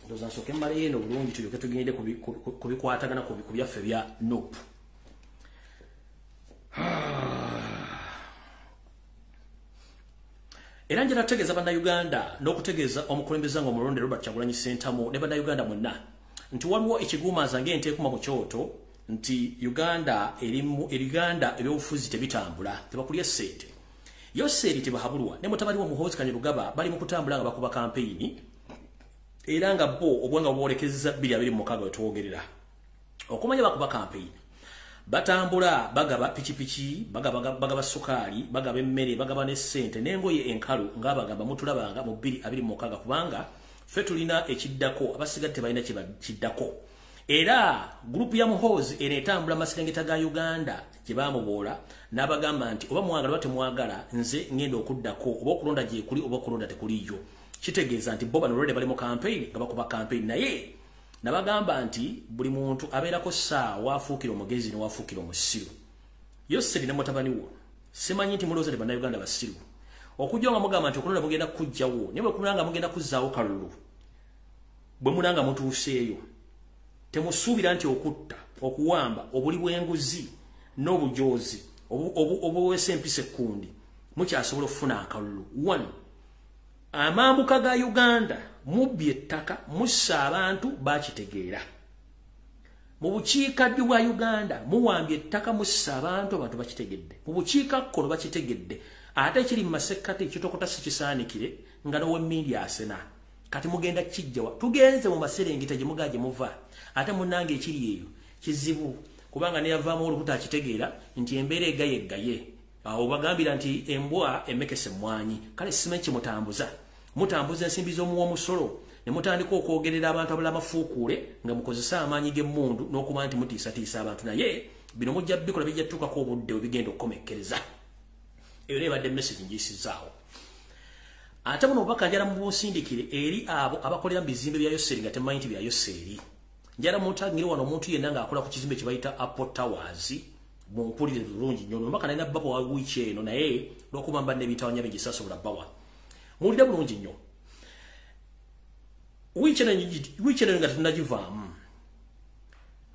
ndoza nsooke mmale eno bulungi tulyoke tugende kubikwatagana ku byaffe bya NOP. Era njala kutegeeza bannayuganda n'okutegeeza omukulembeze nga omulonde Robert Kyagulanyi Ssentamu ne bannayuganda mwenna nti waliwo ekiguumaza ng'enteekuma mu kyoto nti Uganda ebyobufuzi tebitambula tebakulya ssente. Yo ssente tebahabulwa ne mutabani wa Muhoozi Kanyarugaba bali mu kutambula nga bakuba kampeyini era nga bo obwanga bwolekezza 2026 wetwogerera okumanya bakuba kampeyini batambula bagaba pikipiki bagaba sukaali bagaba emmere bagaba ne ssente n'engoye enkalu ng'abagamba mutulabanga mu 2026 kubanga ffe tulina ekiddako abasigadde balina kiddako. Era grupu ya Muhoozi eneetambula maserengeta ga Uganda gye bamuboola n'abagamba nti oba mwagala temwagala nze ngenda okuddako oba okulonda gye kuli oba okulonda tekuliyo. Kitegeeza nti bo bano olwedde bali mu kampeyini nga bakuba kampeyini naye nabagamba nti buli muntu abeerako ssaawa afuukira omugezi ne wafuukira omusiru. Yo Seri ne mutabani wo simanyi nti mulowooza nti bannayuganda basiru okujja nga mugamba nti okulonda mugenda kujjawo naye bwe kulanga mugenda kuzzaawo kalulu bwe mulanga mutuuseeyo temusuubira nti okutta okuwamba obuli bw'enguzi n'obujoozi obuweesa empisa ekkundi mukyasobola okufuna akalulu. 1 amambuka ga Uganda mubbye ettaka mussa abantu bakitegeera. Mu bukiikaddyo bwa Uganda muwambye ettaka mussa abantu bakitegedde. Mu bukiikakkono bakitegedde. Ate kiri mu masekkati ekitokota si kisaanikire nga n'ow'emmindi asena. Kati mugenda kijjawa tugenze mu maserengeta gye mugaa gye muva ate munnange ekiri eyo kizibu kubanga ne yavaamu olubuto akitegeera nti embeera egaye awo bagambira nti embwa emekese mmwanyi kale simanyi mutambuza ensimbi z'omuwa musolo ne mutandika okwogerera abantu abala amafuukuule nga mukozesa amaanyi g'emmundu n'okuba nti mutiisatiisa abantu naye bino mujja bikola bijja tutukako obudde bigenda okukomekkereza. Eyo nebadde message njisizaawo. Ate buno obubaka njala mu busindikire eri abo abakolera mu bizimbe bya Yoseri nga temanyi nti bya Yoseri. Njala mutangire wano omuntu yenna ng'akola ku kizimbe kye bayita Apple Towers mu mpulire bulungi nnyo. Obubaka nalina baba wa wiiki eno naye lw'okuba mba n'ebitawanya bingi sasobola bbawa. Muwulire bulungi nnyo. Wiiki eno nga tunagivaamu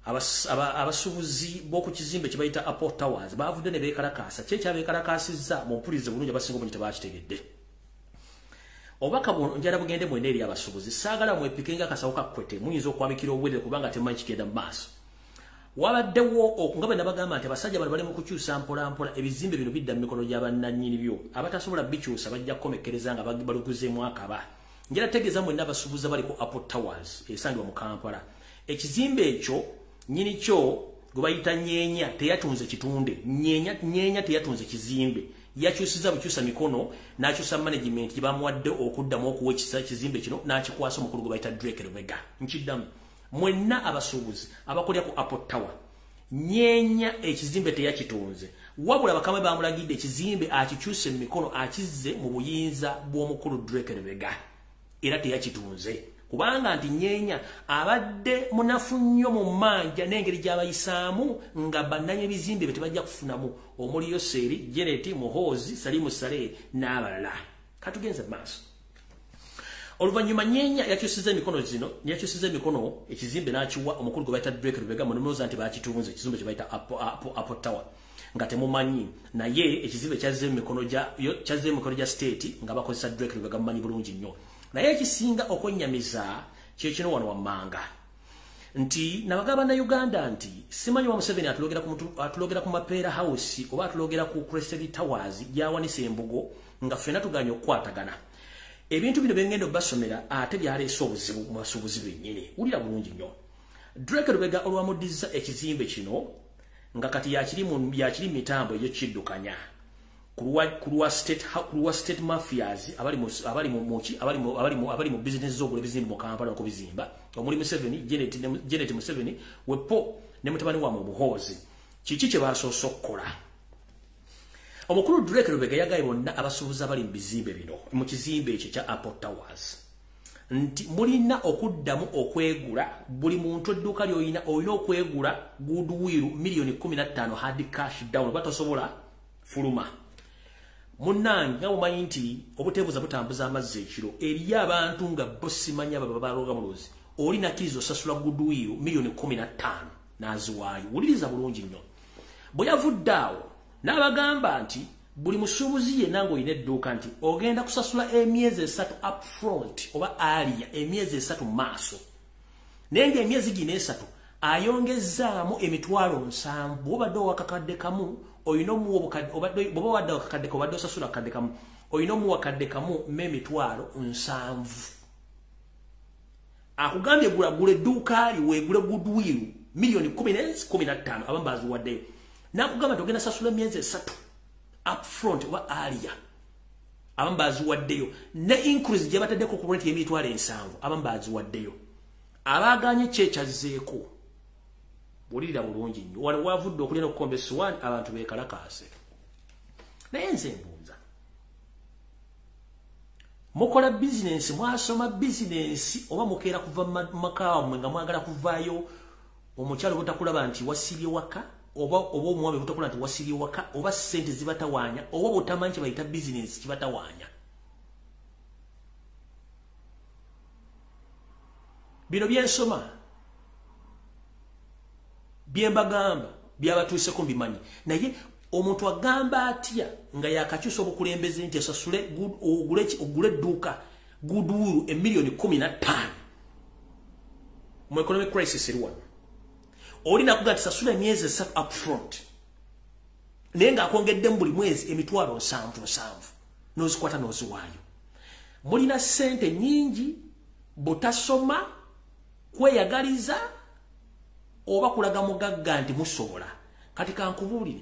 abasubuzi boku kizimbe kibayita Apple Towers bavudde ne bekalakasa kyecha bekalakasizza mu mpulirize bulungi abasinga bunyi tabakitegedde obaka njala bugende mweneri abasubuzi sagala mwepikenga kasawuka kwete muyinzo kwabikira obwede kubanga temanyi kigenda maaso wabaddewo okungabe nabagamba nti abasajja bali mu kukyusa mpola ebizimbe bino bidda mu mikono gy'abannannyini byo abatasobola bikyusa bajja kukomekereza nga baluguzeemu akaba njala tegeza mwenna abasubuzi bali ku Apple Towers esangibwa mu Kampala ekizimbe ekyo nyini kyo gubayita nyeenya teyatunze kitunde nyeenya teyatunze kizimbe yakyusiza bukyusa mikono n'akyusa management gibamwadde okuddamu okuwa ekizimbe kino n'akikwasa omukulu gubayita Drake Lubega nkiddamu mwenna abasubuzi abakolya ku Apple Tower nyeenya ekizimbe teyakitunze wabula bakamwe bamulagidde ekizimbe akikyuse mu mikono akizze mu buyinza bw'omukulu Drake Lubega era teyakitunze kubanga nti nyeenya abadde munafu nnyo mu manja n'engeri gy'abayisaamu nga bannanye ebizimbe bye tebajja kufunamu omuli Yoseri Janet Muhozi Salimu Sale n'abalala katugenze maaso oluvannyuma nyeenya yakyusiza emikono ekizimbe n'akiwa omukulu gwe bayita Drake Lubega munoza nti bakitunze ekizimbe kye bayita Apple Tower nga temumanyi naye ekizimbe kyazze emikono gya state nga bakozesa Drake Lubega mumanyi bulungi nnyo naye ekisinga okwennyamiza kyekino wano wammanga nti nabagamba na Uganda nti simanyi wa Museveni atulogera ku Mapeera House oba atulogera ku Crested Towers gyawanisa embugo nga ffenna tuganya okukwatagana ebintu bino bengenda basomera ate byaleese obuzibu mu basubuzi bennyini wulira bulungi nnyo Drake Lubega olwamuddiza ekizimbe kino nga kati yakiri mitambo egyokiddukanya kuruwa state mafias abali mu business z'ogula ebizimbe mu Kampala okubizimba omuli Museveni Janet Museveni wepo ne mutabani wa mu Buhozi kiki kye basoose okukola omukulu Drake Lubega yagaye bonna abasuubuzi abali mu bizimbe bino mu kizimbe ekyo kya Apple Towers nti mulina okuddamu okwegula buli muntu edduuka ly'olina okwegula goodwill $15,000,000 hard cash down batosobola fuluma munnange nga mumanyi nti obuteebuza butambuza amazzi ekiro eri abantu nga bosimanya babaloga mulozi oli nakiriza osasula goodwill $15,000,000 n'aziwaayo wuliriza bulungi nnyo bwe yavudde awo n'abagamba nti buli musuubuzi yenna ng'olina edduuka nti ogenda kusasula emyezi 3 up front oba alia emyezi 3 maaso naye ng'emyezi gino 3 ayongezaamu $7,000 bw'obadde owakakadde kamu oyina omuwa bw'oba wadde akakadde obadde osasula akadde kamu oyina omuwa kadde kamu $7,000 akugambye gula edduuka li weegule goodwill $15,000,000 abamu baziwaddeyo n'akugamba nti ogenda sasula emyezi 3 up front oba alia abamu baziwaddeyo ne increase gye bataddeko ku rate y'Emitwalo 7 abamu baziwaddeyo abaaganye kyekyazeeko bulirira bulungi nnyo wano wavudde okulya n'okukomba essuwaani abantu beekalakaase naye nze mbuuza mukola bizinensi mwasoma bizinensi oba mukeera kuva mu maka mmwe nga mwagala kuvaayo omukyalo butakulaba nti wasibye waka oba omuwami butakulaba nti wasibye waka oba ssente zibatawaanya oba butamanyi kye bayita bizinensi kibatawaanya bino byensoma byembagamba byabatuuseko mbimanyi naye omuntu agamba atya nga yakakyusa obukulembeze nti esasule ogule edduuka goodwill $15,000,000 mu economic crisis eri wano olina kuga nti sasula emyezi 3 up front naye ng'akwongeddemu buli mwezi $7,000 n'ozikwata n'oziwaayo mulina ssente nnyingi butasoma kweyagaliza oba kulaga mugagga nti musobola kati kankubuulire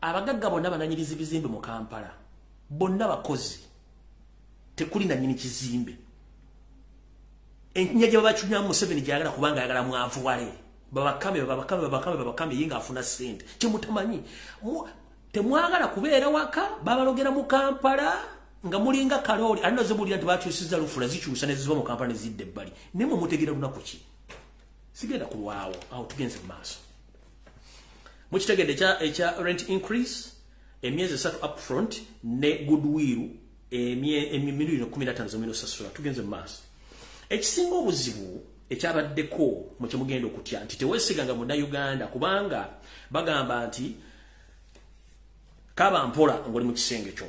abagagga bonna bananyiriza bizimbe mu Kampala bonna bakozi tekuli nanyini kizimbe ennya gye babakyunyamu Museveni gyayagala kubanga ayagala mwavuwale babakame yinga afuna ssente kyemutamanyi temwagala kubeera waka babalogera mu Kampala nga mulinga kalooli alina zibulira nti bakyusiza lufula zikyusa ne ziva mu Kampala ne zidde ebbali nemwe mutegeera lunaku ki sigenda kulwawo awo tugenze mu maaso mukitegedde ekya rent increase emyezi 3 up front ne goodwill $15,000 z'omusasula tugenze mu maaso ekisinga obuzibu ekyabaddeko mu kimugenda okutya nti teweesiganga Munnayuganda kubanga bagamba nti kaba mpola ngoli mu kisenge kyo.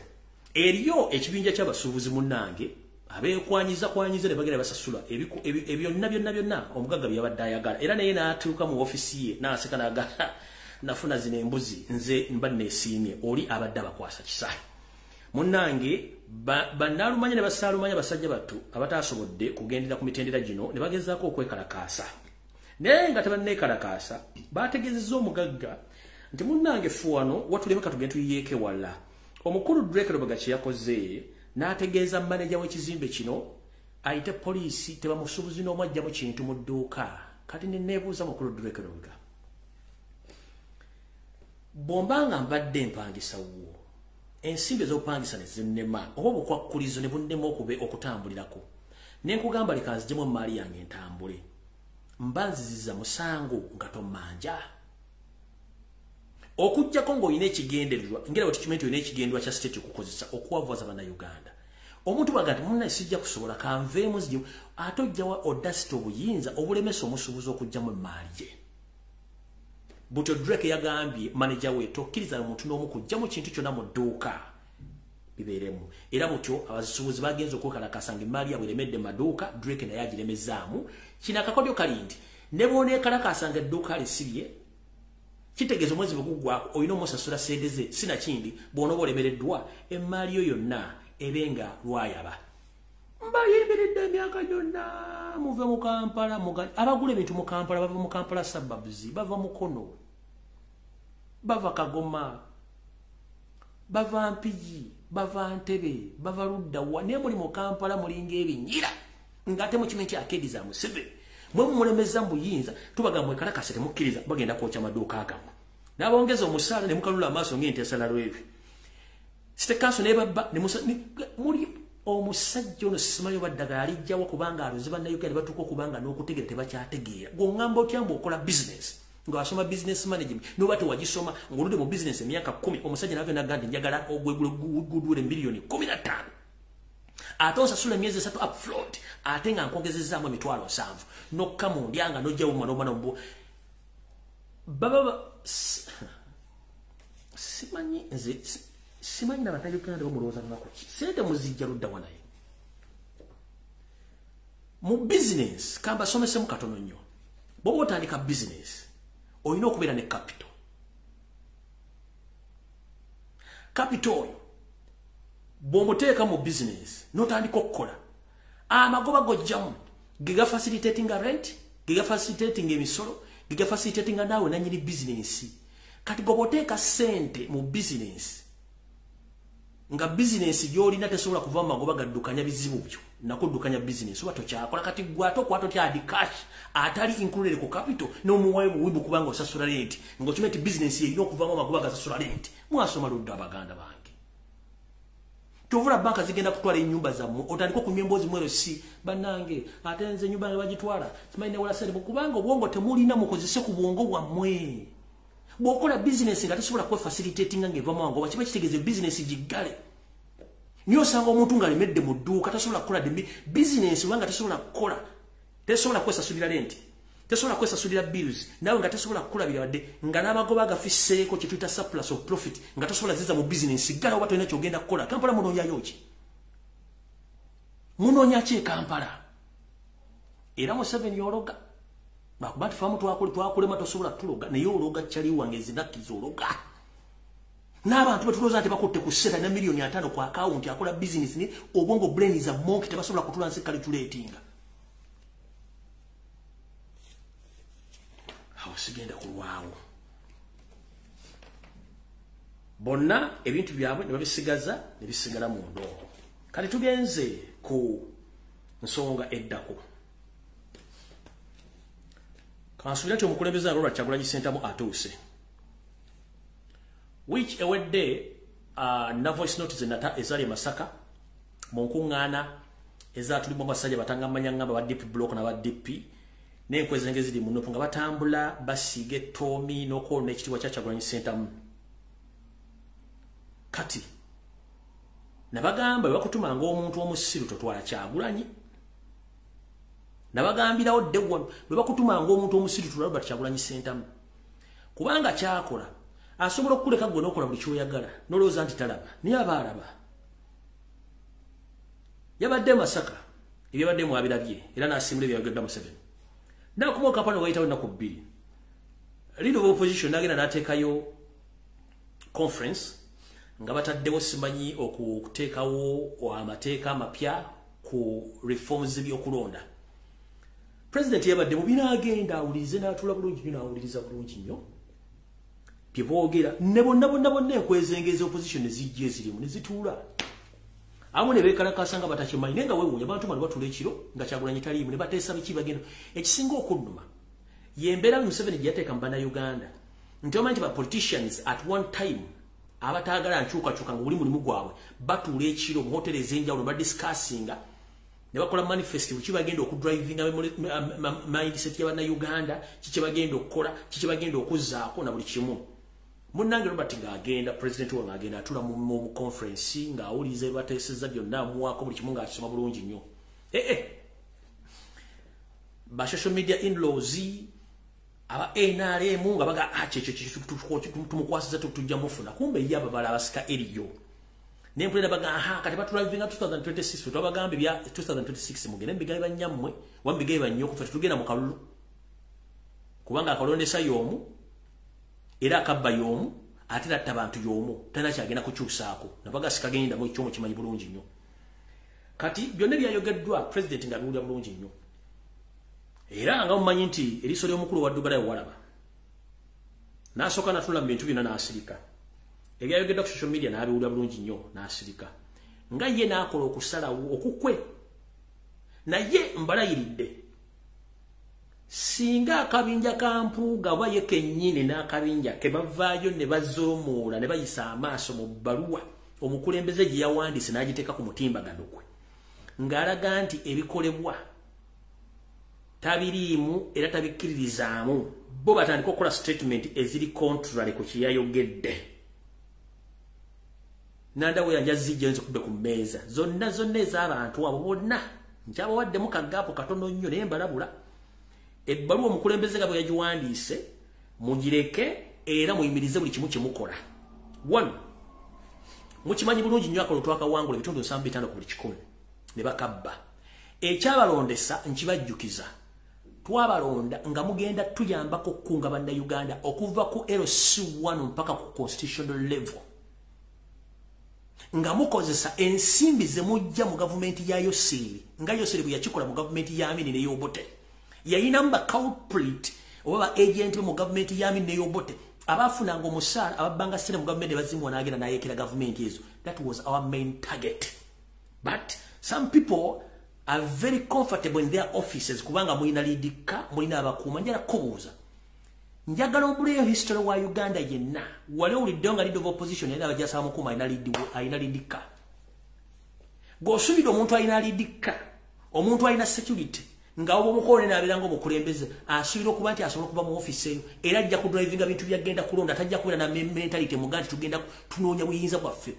Eriyo ekibinja ky'abasuubuzi munnange abeekwanyiza ne bagenda basasula ebyo byonna omugagga byabadde ayagala. Era naye n'atuuka mu ofisi ye n'aseka n'agala nafuna zino embuzi nze mba neesiimye oli abadde abakwasa kisa. Munnange bannaalumanya ne basaalumanya basajja battu abataasobodde kugendera ku mitendera gino ne bagezaako okwekalakaasa. Naye nga tebanneekalakaasa baategeezezza omugagga nti munnange ffe wano watuleme katugende tuyiyeeko ewala. Omukulu Drake Lubega kye yakoze n'ategeeza maneja w'ekizimbe kino ayite poliisi tebamusuubuzi n'omu aggyamu kintu mu dduuka. Kati ne neebuuza mukulu Drake Lubega, bw'ombanga mbadde mpangisa wo ensimbi ez'okupangisa ne zinnema oba obukwakkulizo ne bunnema okutambulirako ne nkugamba leka nziggyemu emmaali yange entambule, mba nziziza musango nga tommanja. Okujjako ng'olina ekigendererwa ngera bwe tukimenti olina ekigendererwa kya state okukozesa okuwavuwaza bannayuganda. Omuntu bwaga nti munnaye sijja kusobola kanveemu nziggyemu ate ojjawa odasita obuyinza obulemesa omusuubuzi okuggyamu emmaali gye. Butyo Drake yagambye maneja we tokkiriza omuntu n'omu kuggyamu kintu kyonna mu dduuka bibeeremu. Era butyo abasuubuzi bagenza okwekalakasa ng'emmaali yabwe eremedde mu maduuka, Drake naye agiremezaamu. Kino akakodyo kali nti ne bw'oneekalakasa ng'edduuka lisibye kitegeeza omwezi bwe guggwako olina omusasula sente ze sinakindi bw'onooba olemereddwa emmaali yo yonna ebenga lwayaba. Mbayemeredde emyaka gyonna muve mu Kampala abagula ebintu mu Kampala bava mu Kampala suburbs, bava Mukono, bava Kagoma, bava Mpigi, bava Ntebe, bava Luddawa, naye muli mu Kampala mulinga ebinyira ng'ate mu kimenti akediza Museveni. Mwe mulemeza mbuyinza tubaga mwekalakase temukkiriza bagenda kwokya maduuka agamu n'abongeza omusaala ne mukalula amaaso ng'ente esala lwevi site kanso ne babba ne muli omusajja ono simayo baddagala alijjawo kubanga aluzi bannayuganda batuuka okubanga n'okutegeera tebakyategeera. Gw'oŋŋamba otyamba okola business ng'asoma business management n'oba tewagisoma ng'oludde mu business emyaka 10 omusajja n'ave n'agamba njagala ogwegulule miliyoni 15 ate osasula emyezi 3 upfront ate nga nkwongezezaamu emitwalo 7 nokka mu ndyanga n'ojjawo omwana mbu baba simanyi nze simanyi n'abannayuganda bamulowooza lunaku ki sente muzijja luddawa naye mu business kamba somesemu katono nnyo. Bw'oba otandika business olina okubeera ne capital oyo bw'omuteeka mu business n'otandika okukola amagoba gojjamu ge gafacilitatinga rent, ge gafacilitatinga emisolo, ge gafacilitatinga naawe nannyini business. Kati bw'oba oteeka ssente mu business nga business gy'olina tesobola kuva mu magoba gaddukanya bizibu byo nakuddukanya business oba tokyakola. Kati gwate okwata otya adi cash atali included ku capital n'omuwayo buwibu kubanga osasula rent ng'okimanya nti business ye erina okuvaamu amagoba gasasula rent. Mwasoma ludda abaganda bange. Tovula banka zigenda kutwala ennyumba zammwe otandika okunywa emboozi mwero si bannange ate nze ennyumba ne bagitwala simanyi newala sente kubanga obwongo temulina mukozese ku bwongo bwammwe. Bw'okola business nga tesobola kwefacilitatinga ng'eva mu magoba kiba kitegeeza business giggale. Niyo osanga omuntu ng'alemedde mu dduuka tasobola kukola business kubanga tesobola kukola, tesobola kwesasulira rent, tesobola kwesasulira bills naawe nga tesobola kukolabira wadde nga n'amagoba agafisseeko kye tuyita surplus of profit nga tosobola ziza mu business ggala oba tolina kyogenda kukola. Kampala munoonyayo ki? Munoonya ki e Kampala? Era Museveni yologa bakuba nti famu twakulema tosobola tuloga naye ologa kyali wange ezinakkiriza ologa. N'abantu betulooza nti bakutte ku sseta na miliyoni 5 ku akawunti akola business ni obwongo brain is a monkey tebasobola kutula nsi calculatinga. Awo sigenda kulwawo. Bonna ebintu byabwe ne babisigaza ne bisigala mu ndoogo. Kati tugenze ku nsonga eddako. Kansubira nti omukulembeze alolwa Kyagulanyi Ssentamu atuuse. Which ewedde na voice note zenata ezali Masaka mu nkuŋŋaana ezatulimu abasajja batanga amanyangamba ba DP block na ba DP n'enkwezi enge ziri mu nnopu nga batambula basiiga ettoomi n'okwolona ekitiibwa kya Kyagulanyi Ssentamu. Kati ne bagamba bwe bakutumanga omuntu omusiru totwala Kyagulanyi nabagambirawo ddewo bwe bakutuma ng'omuntu omusiru Robert Kyagulanyi Ssentamu kubanga kyakola asobola okukuleka gwe n'okola buli kyoyagala n'olowooza nti talaba naye aba alaba yabadde Masaka ebyabadde mu abirabye era n'asimula ebyayogedda Museveni n'akumawo kampani wayitawo ennaku 2 leader of opposition n'agenda n'ateekayo conference nga bataddewo simanyi okuteekawo amateeka amapya ku reforms by'okulonda president yabadde mu binaagenda awulirize n'atula bulungi nnyo n'awuliriza bulungi nnyo bye boogera ne bonna ekwezengeza opposition ezijja ezirimu ne zituula amu ne beekalakasa nga batakimanyi naye nga weewuunya abantu bano batula ekiro nga Kyagulanyi taliimu ne bateesa biki bagenda ekisinga okunnuma yembeera Museveni gye yateeka mu bannayuganda nti omanyi nti ba politicians at one time abataagala nkyukakyuka nga buli mulimu gwabwe batuula ekiro mu hoteri ez'enjawulo badiscassinga ne bakola manifesto kiki bagenda okudrivinga mindset y'abannayuganda kiki bagenda okukola kiki bagenda okuzzaako na buli kimu munnange Robert ng'agenda president we ng'agenda atula mu conference ng'awuliza ebateesezza byonna amuwaako buli kimu ng'akisoma bulungi nnyo ba social media in-laws aba NRM nga baga kyekyo tumukwasiza tujja mufuna kumbe ye ababala abasika eriyo nempulira baga kati batulavinga 2026 twabagambe bya 2026 mugende mbigaye banyammwe wambigaye bannyo kufa tugenda mu kalulu kubanga akalondesa y'omu era akabba y'omu ate natta bantu y'omu tana kyagenda kukyusaako nabaga sikagenda mu ekyomu kimanyi bulungi nnyo kati byonna byayogeddwa president ng'abiwulira bulungi nnyo era nga mumanyi nti eriiso ly'omukulu wa Ddugala walaba n'asooka natula mu bintu byonna n'asirika ebyayogedwa ku social media n'abiwulira bulungi nnyo n'asirika nga ye n'akola okusalawo okukwe naye mbalayiridde singa akabinja ka Mpuuga oba ye kennyini n'akabinja ke bavaayo ne bazoomuula ne bayisa amaaso mu bbaluwa omukulembeze gye yawandiise n'agiteeka ku mutimbagano gwe ng'alaga nti ebikolebwa tabiriimu era tabikkiririzaamu bo batandika okukola statement eziri contrary ku kyeyayogedde nandawe yanja zijja nze kubbe ku mmeeza zonna ez'abantu abo bonna nkyabawaddemu kagaapo katono nnyo naye mbalabula ebbaluwa omukulembeze nga bwe yagiwandiise mugireke era muyimirize buli kimu kyemukola 1 mukimanyi bulungi nnyo akola twakawangula ebitundu 75 ku buli 100 ne bakabba ekyabalondesa nkibajjukiza twabalonda nga mugenda tuyambako kunga bannayuganda okuva ku LC1 mpaka ku constitutional level nga mukozesa ensimbi ze mujja mu gavumenti ya Yoseri nga Yoseri bwe yakikola mu gavumenti ya Amini ne Yobote yayina mba culprit oba ba agent mu gavumenti ya Amini ne Yobote abafunanga omusaala ababbanga sene mu gavumenti bazimwa n'agenda n'ayekera gavumenti ezo. That was our main target, but some people are very comfortable in their offices kubanga mulina lidika mulina abakuuma njala kubuuza njagala obuleyo history wa Uganda yenna wale ulidonga leader of opposition era abajasa mukuma ayina lidika gosubira omuntu ayina lidika omuntu ayina security nga obo mukone nabirango mukulembeze asubira okuba nti asobola kuba mu office eyo era ajja ku drivinga bintu byagenda kulonda tajja kuba na mentality muganti tugenda tunoonya buyinza bwaffe.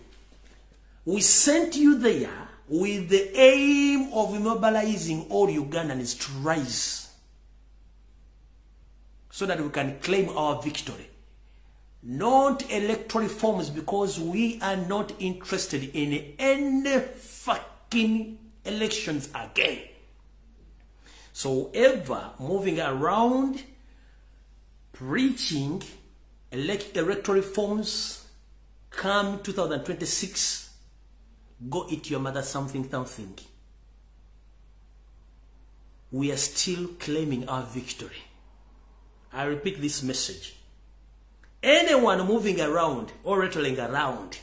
We sent you there with the aim of immobilizing all Ugandans to rise so that we can claim our victory. Not electoral reforms, because we are not interested in any fucking elections again. So ever moving around preaching electoral reforms come 2026, go eat your mother something. We are still claiming our victory. I repeat this message. Anyone moving around or rattling around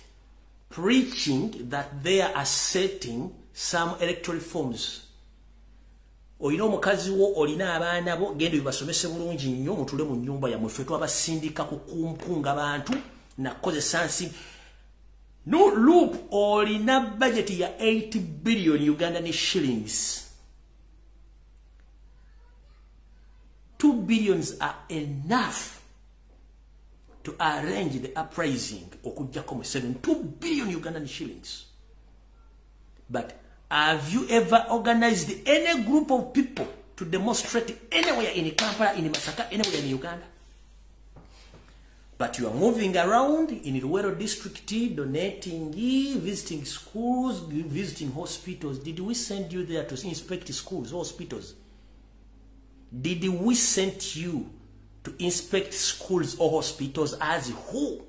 preaching that they are asserting some electoral reforms, olina omukazi wo olina abaana bo genda bibasomese bulungi nnyo mutule mu nnyumba yammwe ffe twabasindika kukunga bantu nakozesa nsi no loop olina budget ya 80 billion Ugandan shillings. 2 billions are enough to arrange the uprising okujjako mu 2 billion Ugandan shillings. But have you ever organized any group of people to demonstrate anywhere in Kampala, in Masaka, anywhere in Uganda. But you are moving around in Luwero district, donating, visiting schools, visiting hospitals. Did we send you there to inspect schools, hospitals? Did we send you to inspect schools or hospitals as who?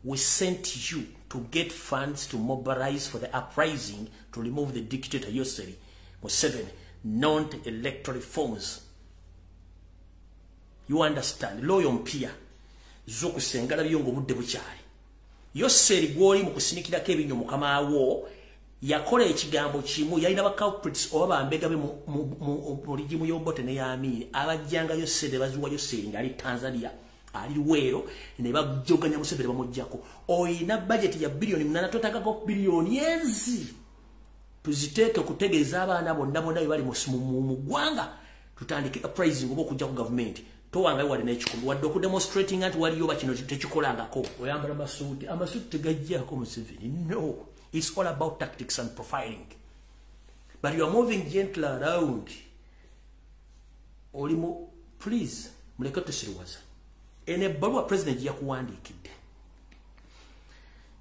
We sent you to get funds to mobilize for the uprising to remove the dictator Yoweri Museveni, non-electoral reforms. You understand? Loyo mpia. Zoku sengala biyongo budde bukyali. Yoweri gwoli mu kusinikirako ebinyo mukama awo yakola ekigambo kimu yalina ba culprits oba bambega be mu rigimu y'Obote ne Yamini abajjanga Yoweri bazuwa Yoweri ngali Tanzania ali Luwero ne bajoganya Museveni bamujjako oyina budget ya bilioni 8 totagako bilioni ezi tuziteeke okutegeeza abaana bonna bali mu gwanga tutandike uprising oba okujja ku government towanga wali n'ekikumi wadde okudemonstrating anti waliyo bakino tekikolangako oyambala amasuuti tegajjako Museveni. No, it's all about tactics and profiling, but you are moving gently around. Olimu, please muleke tusiriwaza ene baluwa president yakuwandiikidde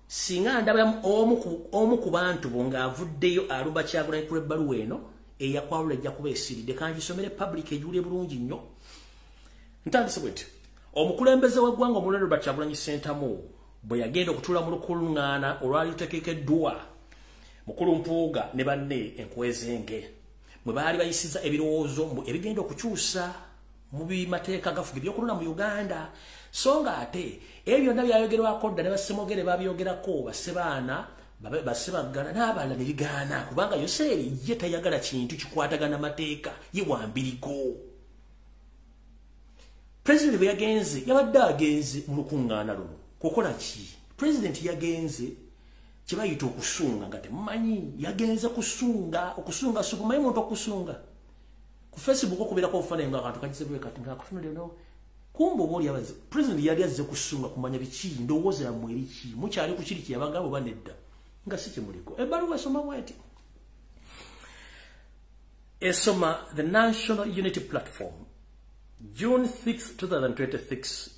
singa ndaba omu ku bantu bonga avuddeyo aluba kyagula ku ebbaluwa eno eyakwalula ejja kuba esiridde kangisomere public ejule bulungi nnyo. Ntandise bwete omukulembeze w'eggwanga omulonde Bakyagulanyi Ssentamu bwe yagenda okutula mu lukulungana olwali lutegekeddwa mukulu Mpuuga ne banne enkwezenge mwe baali bayisiza ebirowoozo ebigenda okukyusa mu bimateeka gafuga ebyokulonda mu Uganda. So nga ate ebyo byonna byayogerwako dda ne Bassemogere babyogerako Bassebaana Bassebagala n'abalala ne bigaana kubanga Yoweri ye tayagala kintu kikwatagana mateeka ye wambirigo. President bwe yagenze yabadde agenze mu lukuŋŋaana luno kukola ki? President yagenze kye bayita okusunga nga temumanyi yagenze okusunga sukumanyi muntu okusunga ku Facebook okubeerako obufaananyi nga akantu kagizebwe kati nga akufunire no kumbe oba oli abaze president yali azze kusunga kumanya biki ndowooza yammwe eri ki mukyali ku kiri kyeyabagamba oba nedda nga si kimuliko. Ebbaluwa esoma bweti esoma the National Unity Platform June 6, 2026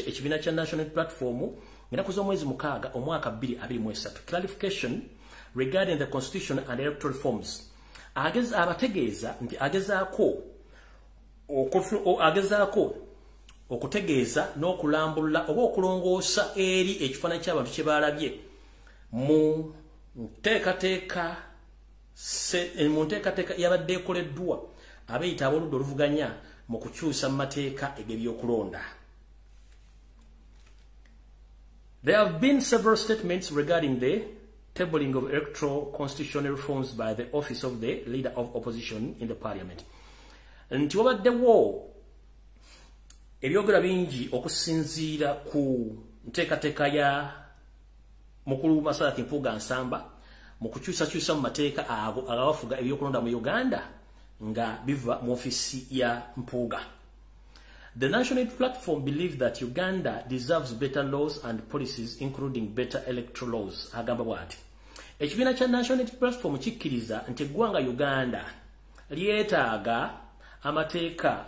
ekibina kya National Platform ng'enaku z'omwezi mukaaga omwaka 2023 clarification regarding the constitution and electoral reforms abategeeza nti agezaako okutegeeza n'okulambula oba okulongoosa eri ekifaananyi ky'abantu kye baalabye mu nteekateeka yabadde ekoleddwa abeeyita ab'oludda oluvuganya mu kukyusa mu mateeka eg'ebyokulonda. There have been several statements regarding the tabling of electoral constitutional reforms by the office of the leader of opposition in the parliament. Nti wabaddewo ebyogera bingi okusinziira ku nteekateeka ya mukulu Masaki Mpuuga Nsamba mu kukyusakyusa mu mateeka ago agabafuga ebyokulonda mu Uganda nga biva mu ofisi ya Mpuuga. The National Platform believes that Uganda deserves better laws and policies, including better electoral laws. Agamba bwati. Ekibiina kya National Platform kikkiriza nti eggwanga Uganda lyetaaga amateeka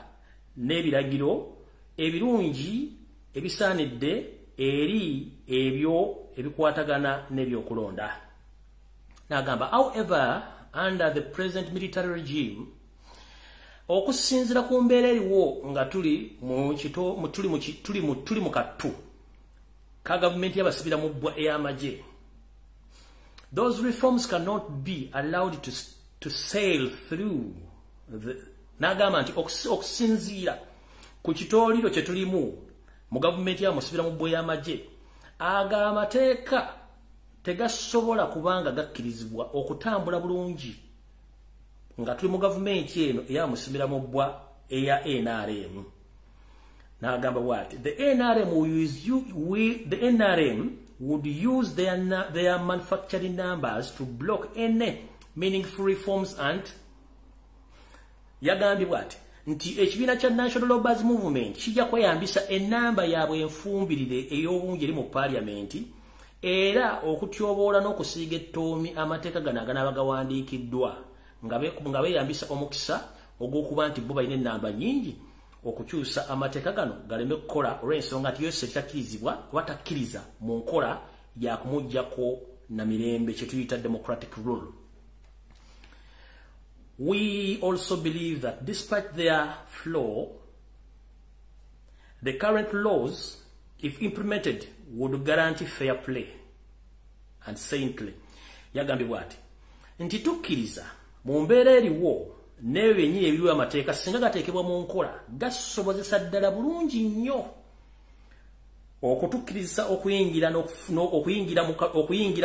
n'ebiragiro ebirungi ebisaanidde eri ebyo ebikwatagana n'ebyokulonda. N'agamba, however, under the present military regime, okusinzira ku mbeera eriwo nga tuli mu kattu ka gavumenti y'abasibira mu bbwa ey'amagye, those reforms cannot be allowed to sail through n'agamba nti okusinziira ku kitooliro kye tulimu mu gavumenti y'amusibira mu bbwa ey'amagye, aga amateeka tegasobola kubanga gakkirizibwa okutambula bulungi nga tuli mu gavumenti eno eyamusimira mu bbwa eya NRM. N'agamba bw'ati, the NRM would use their manufacturing numbers to block any meaningful reforms and yagambye bw'ati nti ekibiina kya National Labourers Movement kijja kweyambisa ennamba yaabwe enfumbirire ey'obungi eri mu paliamenti era okutyoboola n'okusiiga ettoomi amateeka gano aganaaba gawandiikiddwa nga beeyambisa omukisa ogw'okuba nti bo balina ennamba nnyingi okukyusa amateeka gano galeme kukola olw'ensonga nti yose takkirizibwa oba takkiriza mu nkola ya kumuggyako na mirembe kye tuyita democratic rule. We also believe that despite their flaw, the current laws, if implemented, would guarantee fair play and saintly. Yagambibwa ati nti tukkiriza mu mbeera eriwo n'ebyo byennyini ebiriwo amateeka singa gateekebwa mu nkola gasobozesa ddala bulungi nnyo okutukkiriza okuyingira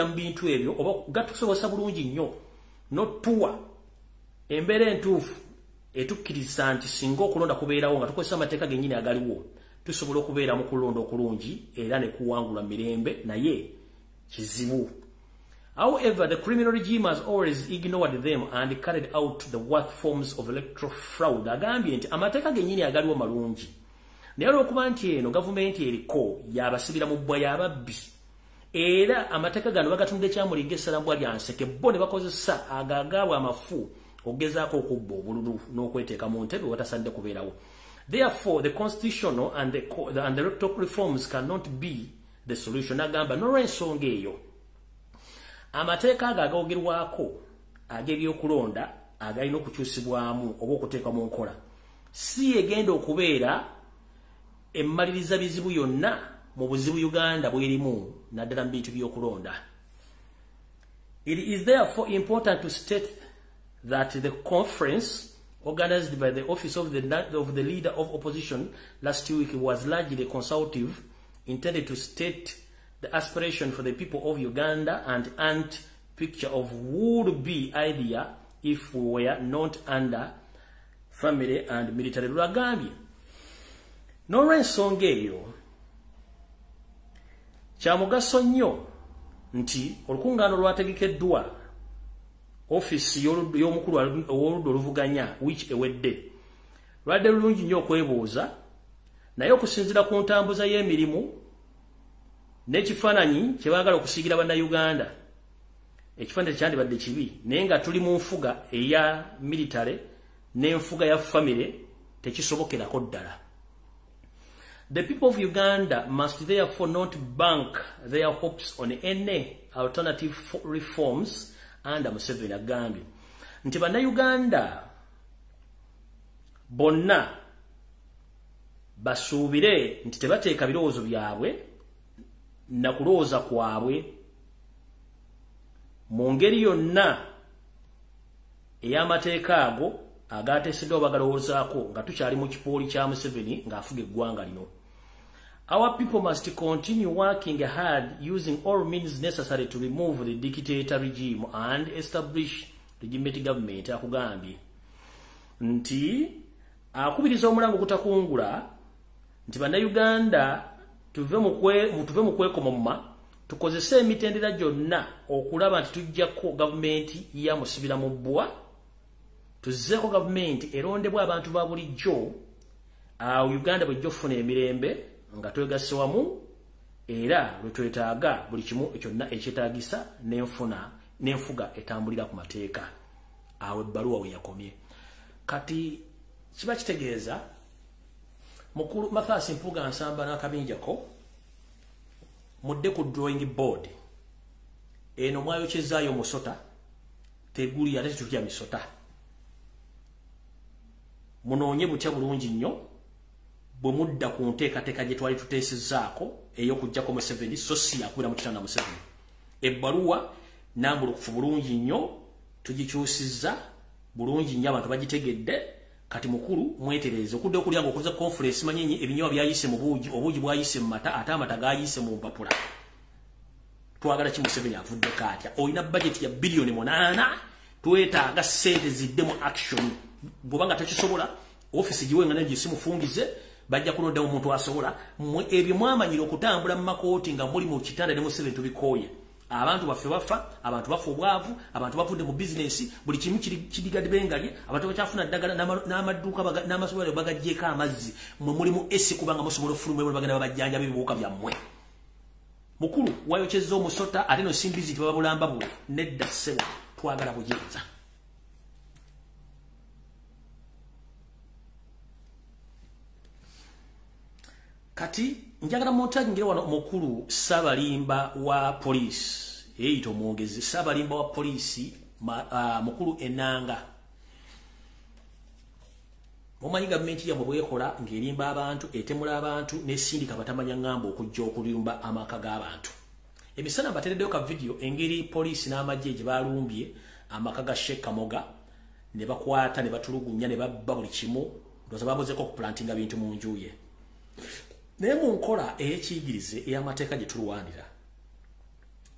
mu bintu ebyo oba gatusobozesa bulungi nnyo n'otuwa embeera entuufu etukkiriza nti singa okulonda kubeerawo nga tukozesa amateeka gennyini agaliwo tusobola okubeera mu kulonda okulungi era ne kuwangula mirembe naye kizibu. However, the criminal regime has always ignored them and carried out the worst forms of electoral fraud. Agambye nti amateeka gennyini agaliwo malungi naye olw'okuba nti eno gavumenti eriko y'abasibira mu bbwa y'ababbi era amateeka gano bagatunda ekyamulinga essalambwa lya nseke bo ne bakozesa agaagaabwa amafu okugezaako okubba obululu n'okweteeka mu ntebe watasadde kubeerawo. Therefore, the constitutional and the electoral reforms cannot be the solution. Agamba n'olw'ensonga eyo amateeka ago agawogerwako ag'ebyokulonda agalina okukyusibwamu oba okuteekwa mu nkola si egenda okubeera emmaliriza bizibu yonna mu buzibu Uganda bw'erimu naddala mu bintu by'okulonda. It is therefore important to state that the conference organized by the office of the leader of opposition last week was largely consultative, intended to state the aspiration for the people of Uganda and picture of would be idea if we were not under family and military rule. Agambye n'olw'ensonga eyo kya mugaso nnyo nti olukungaano lwategekeddwa office y'omukulu ow'oludda oluvuganya wiki ewedde lwadde lulungi nnyo okwebuuza naye okusinziira ku ntambuza y'emirimu n'ekifaananyi kye baagala okusiigira bannayuganda ekifaananyi kyandibadde kibi naye nga tuli mu nfuga eya military n'enfuga ya family tekisobokerako ddala. The people of Uganda must therefore not bank their hopes on any alternative reforms under Museveni. Agambye nti bannayuganda bonna basuubire nti tebateeka birowoozo byabwe na kulowooza kwabwe mu ngeri yonna ey'amateeka ago agateeseddwa bagalowoozaako nga tukyali mu kipooli kya Museveni ng'afuga eggwanga lino. Our people must continue working hard using all means necessary to remove the dictator regime and establish legitimate government. Akugambye nti akubiriza omulango kutakungula nti bannayuganda tuve mu kwekomoma tukozese emitendera gyonna okulaba nti tujjako gavumenti ya musibira mu bbwa tuzzeeko gavumenti erondebwa abantu ba bulijjo awo Uganda bwejja okufuna emirembe nga twegasse wamu era lwe twetaaga buli kimu kyonna ekyetaagisa n'enfuga etambulira ku mateeka. Awo ebbaluwa we yakomye. Kati kiba kitegeeza mukulu Mathias Mpuuga Nsamba n'akabinjako mudde ku drawing board eno mwayokyezaayo musota teguli ate tetulya misota munoonye butya bulungi nnyo bwe mudda ku nteekateeka gye twali tuteesezzaako ey'okuggyako Museveni so si yakwira mu kitanda Museveni. Ebbaluwa nambulukufu bulungi nnyo tugikyusizza bulungi nnyo abantu bagitegedde kati mukulu mwetereeze okudde okulya ng'okoze conference manyenye ebinyewa byayise mu buugi obuugi bwayise mu mata ate amata gayise mu mpapula. Twagala ki Museveni avudde katya olina budget ya bilioni 8 twetaaga ssente zidde mu action bw'oba nga tekisobola office giwenga naye simufungize bajja kulonda omuntu asobola ebyo mwamanyira okutambula mu makooti nga muli mu kitanda ne Museveni tubikooye. Abantu baffe bafa, abantu bafa obwavu, abantu bavudde mu business, buli kimu kidigadde bengalye, abantu bakyafuna ddagala n'amaduuka n'amasomero bagaggyeko amazzi. Mwe mulimu esi kubanga musobola ofuluma ebyo bagenda babajjanja bibuuka byammwe. Mukulu wayokyezza omusota ate no simbizi tebabulamba buli nedda ssebo twagala bujenza. Kati njagala montaji ngire wano mukulu Ssabalimba wa police eyito mwongezi Ssabalimba wa police mukulu Enanga omanyi gavumenti yamwe bwekola ng'erimba abantu etemula abantu n'esindika batamanya ngamba okujja okulimba amaka g'abantu emisana batereddeyo ka video engeri police n'amagye gye balumbye amaka ga Sheikh Kamoga ne bakwata ne batulugunya ne babba buli kimu ndoza babozeko okuplantinga bintu mu njuye naye mu nkola ey'ekiyigirize ey'amateeka gye tulwanira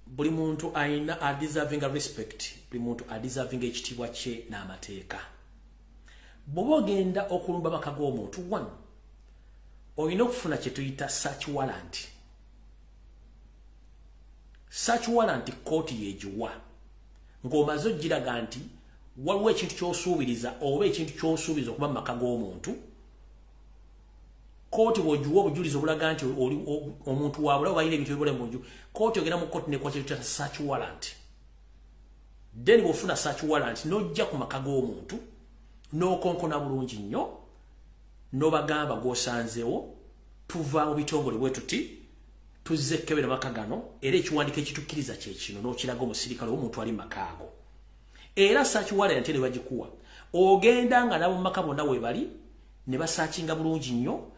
buli muntu ayina deserving respect buli muntu deserving ekitiibwa kye n'amateeka bw'oba ogenda okulumba amaka g'omuntu one olina okufuna kye tuyita search warrant kooti yegiwa ng'omaze ogiraga nti waliwo ekintu ky'osuubiriza oba ekintu ky'osuubiza okuba mu maka g'omuntu kooti bw'ogiwa obujulizi obulaga nti omuntu waabula oba alina ebintu ebibula mu nju kooti ogenda mu kooti nekuwa kye tuyita search warrant then bw'ofuna search warrant n'ojja ku maka g'omuntu n'okonkona bulungi nnyo n'obagamba g'osanzeewo tuva mu bitongole bwe tuti tuzze kkebera maka gano era ekiwandiiko ekitukkiriza kye kino n'okiraga omusirikale w'omuntu ali mu maka ago era search warrant ne bagikuwa ogenda nga nabo mu maka bonna weebali ne basaakinga bulungi nnyo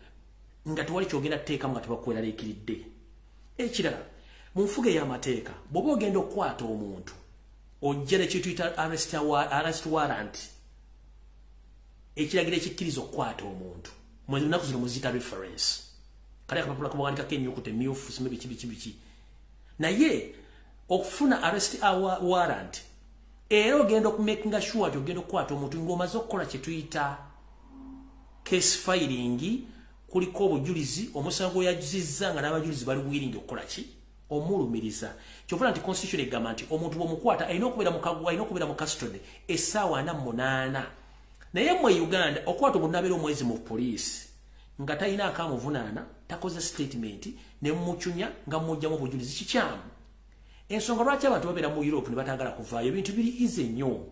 nga tewali kyogenda tuteekamu nga tebakweraliikiridde ekirala mu nfuga ey'amateeka bw'oba ogenda okukwata omuntu ojja ne kituyita arrest warrant ekiragiro ekikkiriza okukwata omuntu mwezi lunaku zino muzita reference kale akapapula kabawandikako ennyukuta emmyufu simu biki naye okufuna arrest warrant era ogenda okumakinga sure nti ogenda okukwata omuntu ng'omaze okukola kye tuyita case filing kuliko obujulizi omusango gw'oyajuzizza nga n'abajulizi bali willing okukola ki omulumiriza kyovula nti constitution egamba nti omuntu bw'omukwata alina okubeera mu custody essaawa 48 naye mmwe Uganda okwata omuntu n'abeera omwezi mu poliisi nga talina akamuvunaana takoze statement ne mumucunya nga mujjamu obujulizi kikyamu ensonga lwaki abantu babeera mu Europe ne batagala kuvaayo ebintu biri ize nnyo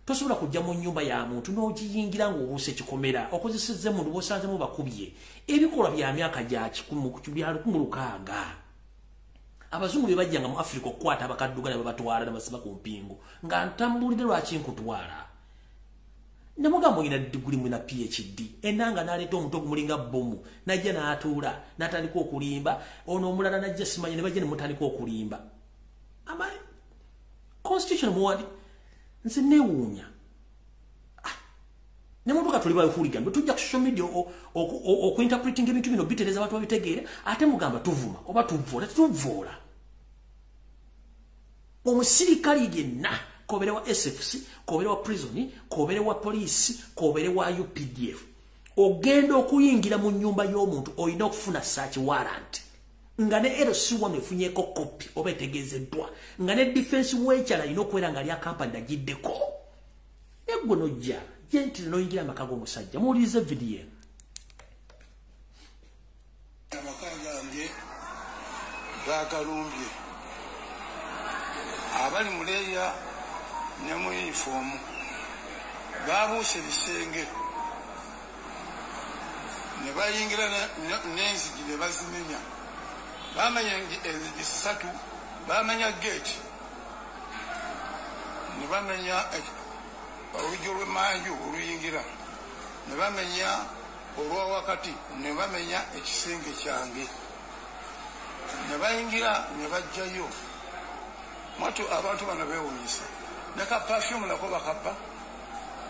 tosobola kujja mu nnyumba ya muntu n'ogiyingira ng'obuuse kikomera okozesezza muntu bw'osanzemu bakubye ebikolwa bya myaka gya 1600 abazungu bye bajjanga mu Africa okukwata abakadduga ne babatwala ne basiba ku mpingo nga ntambulire lwaki nkutwala ne mugamba ngina diguli mwina PhD enanga naleeta omuntu ogumulinga bomu najja n'atuula n'atandika okulimba ono omulala najja simanya ne bajja ne mutandika okulimba ama constitution muwadi nze neewuunya ne muntu katuli bayo hooligan tujja ku social media okuinterpreting ebintu bino bitereza abantu babitegeere ate mugamba tuvuma oba tuvoola omusirikali yenna kobere wa SFC kobere wa prison kobere wa police kobere wa UPDF ogenda okuyingira mu nyumba y'omuntu oyina okufuna search warrant nga ne LC1 efunyeko copy oba etegezeddwa nga ne defense wekyala ino kwera nga lya company nagiddeko egwe nojja yenti noyingira amaka g'omusajja muwulirize video amaka gange bakalumbye abali muleya ne mu uniform babuuse bisenge ne bayingira n'enzigi ne bazimenya bamanya enzigi 3 bamanya gate ne bamenya oluggi olw'emanju oluyingira ne bamenya olwa wakati ne bamenya ekisenge kyange ne bayingira ne bajjayo mwatu abantu bano beewunyisa neka perfume nako bakappa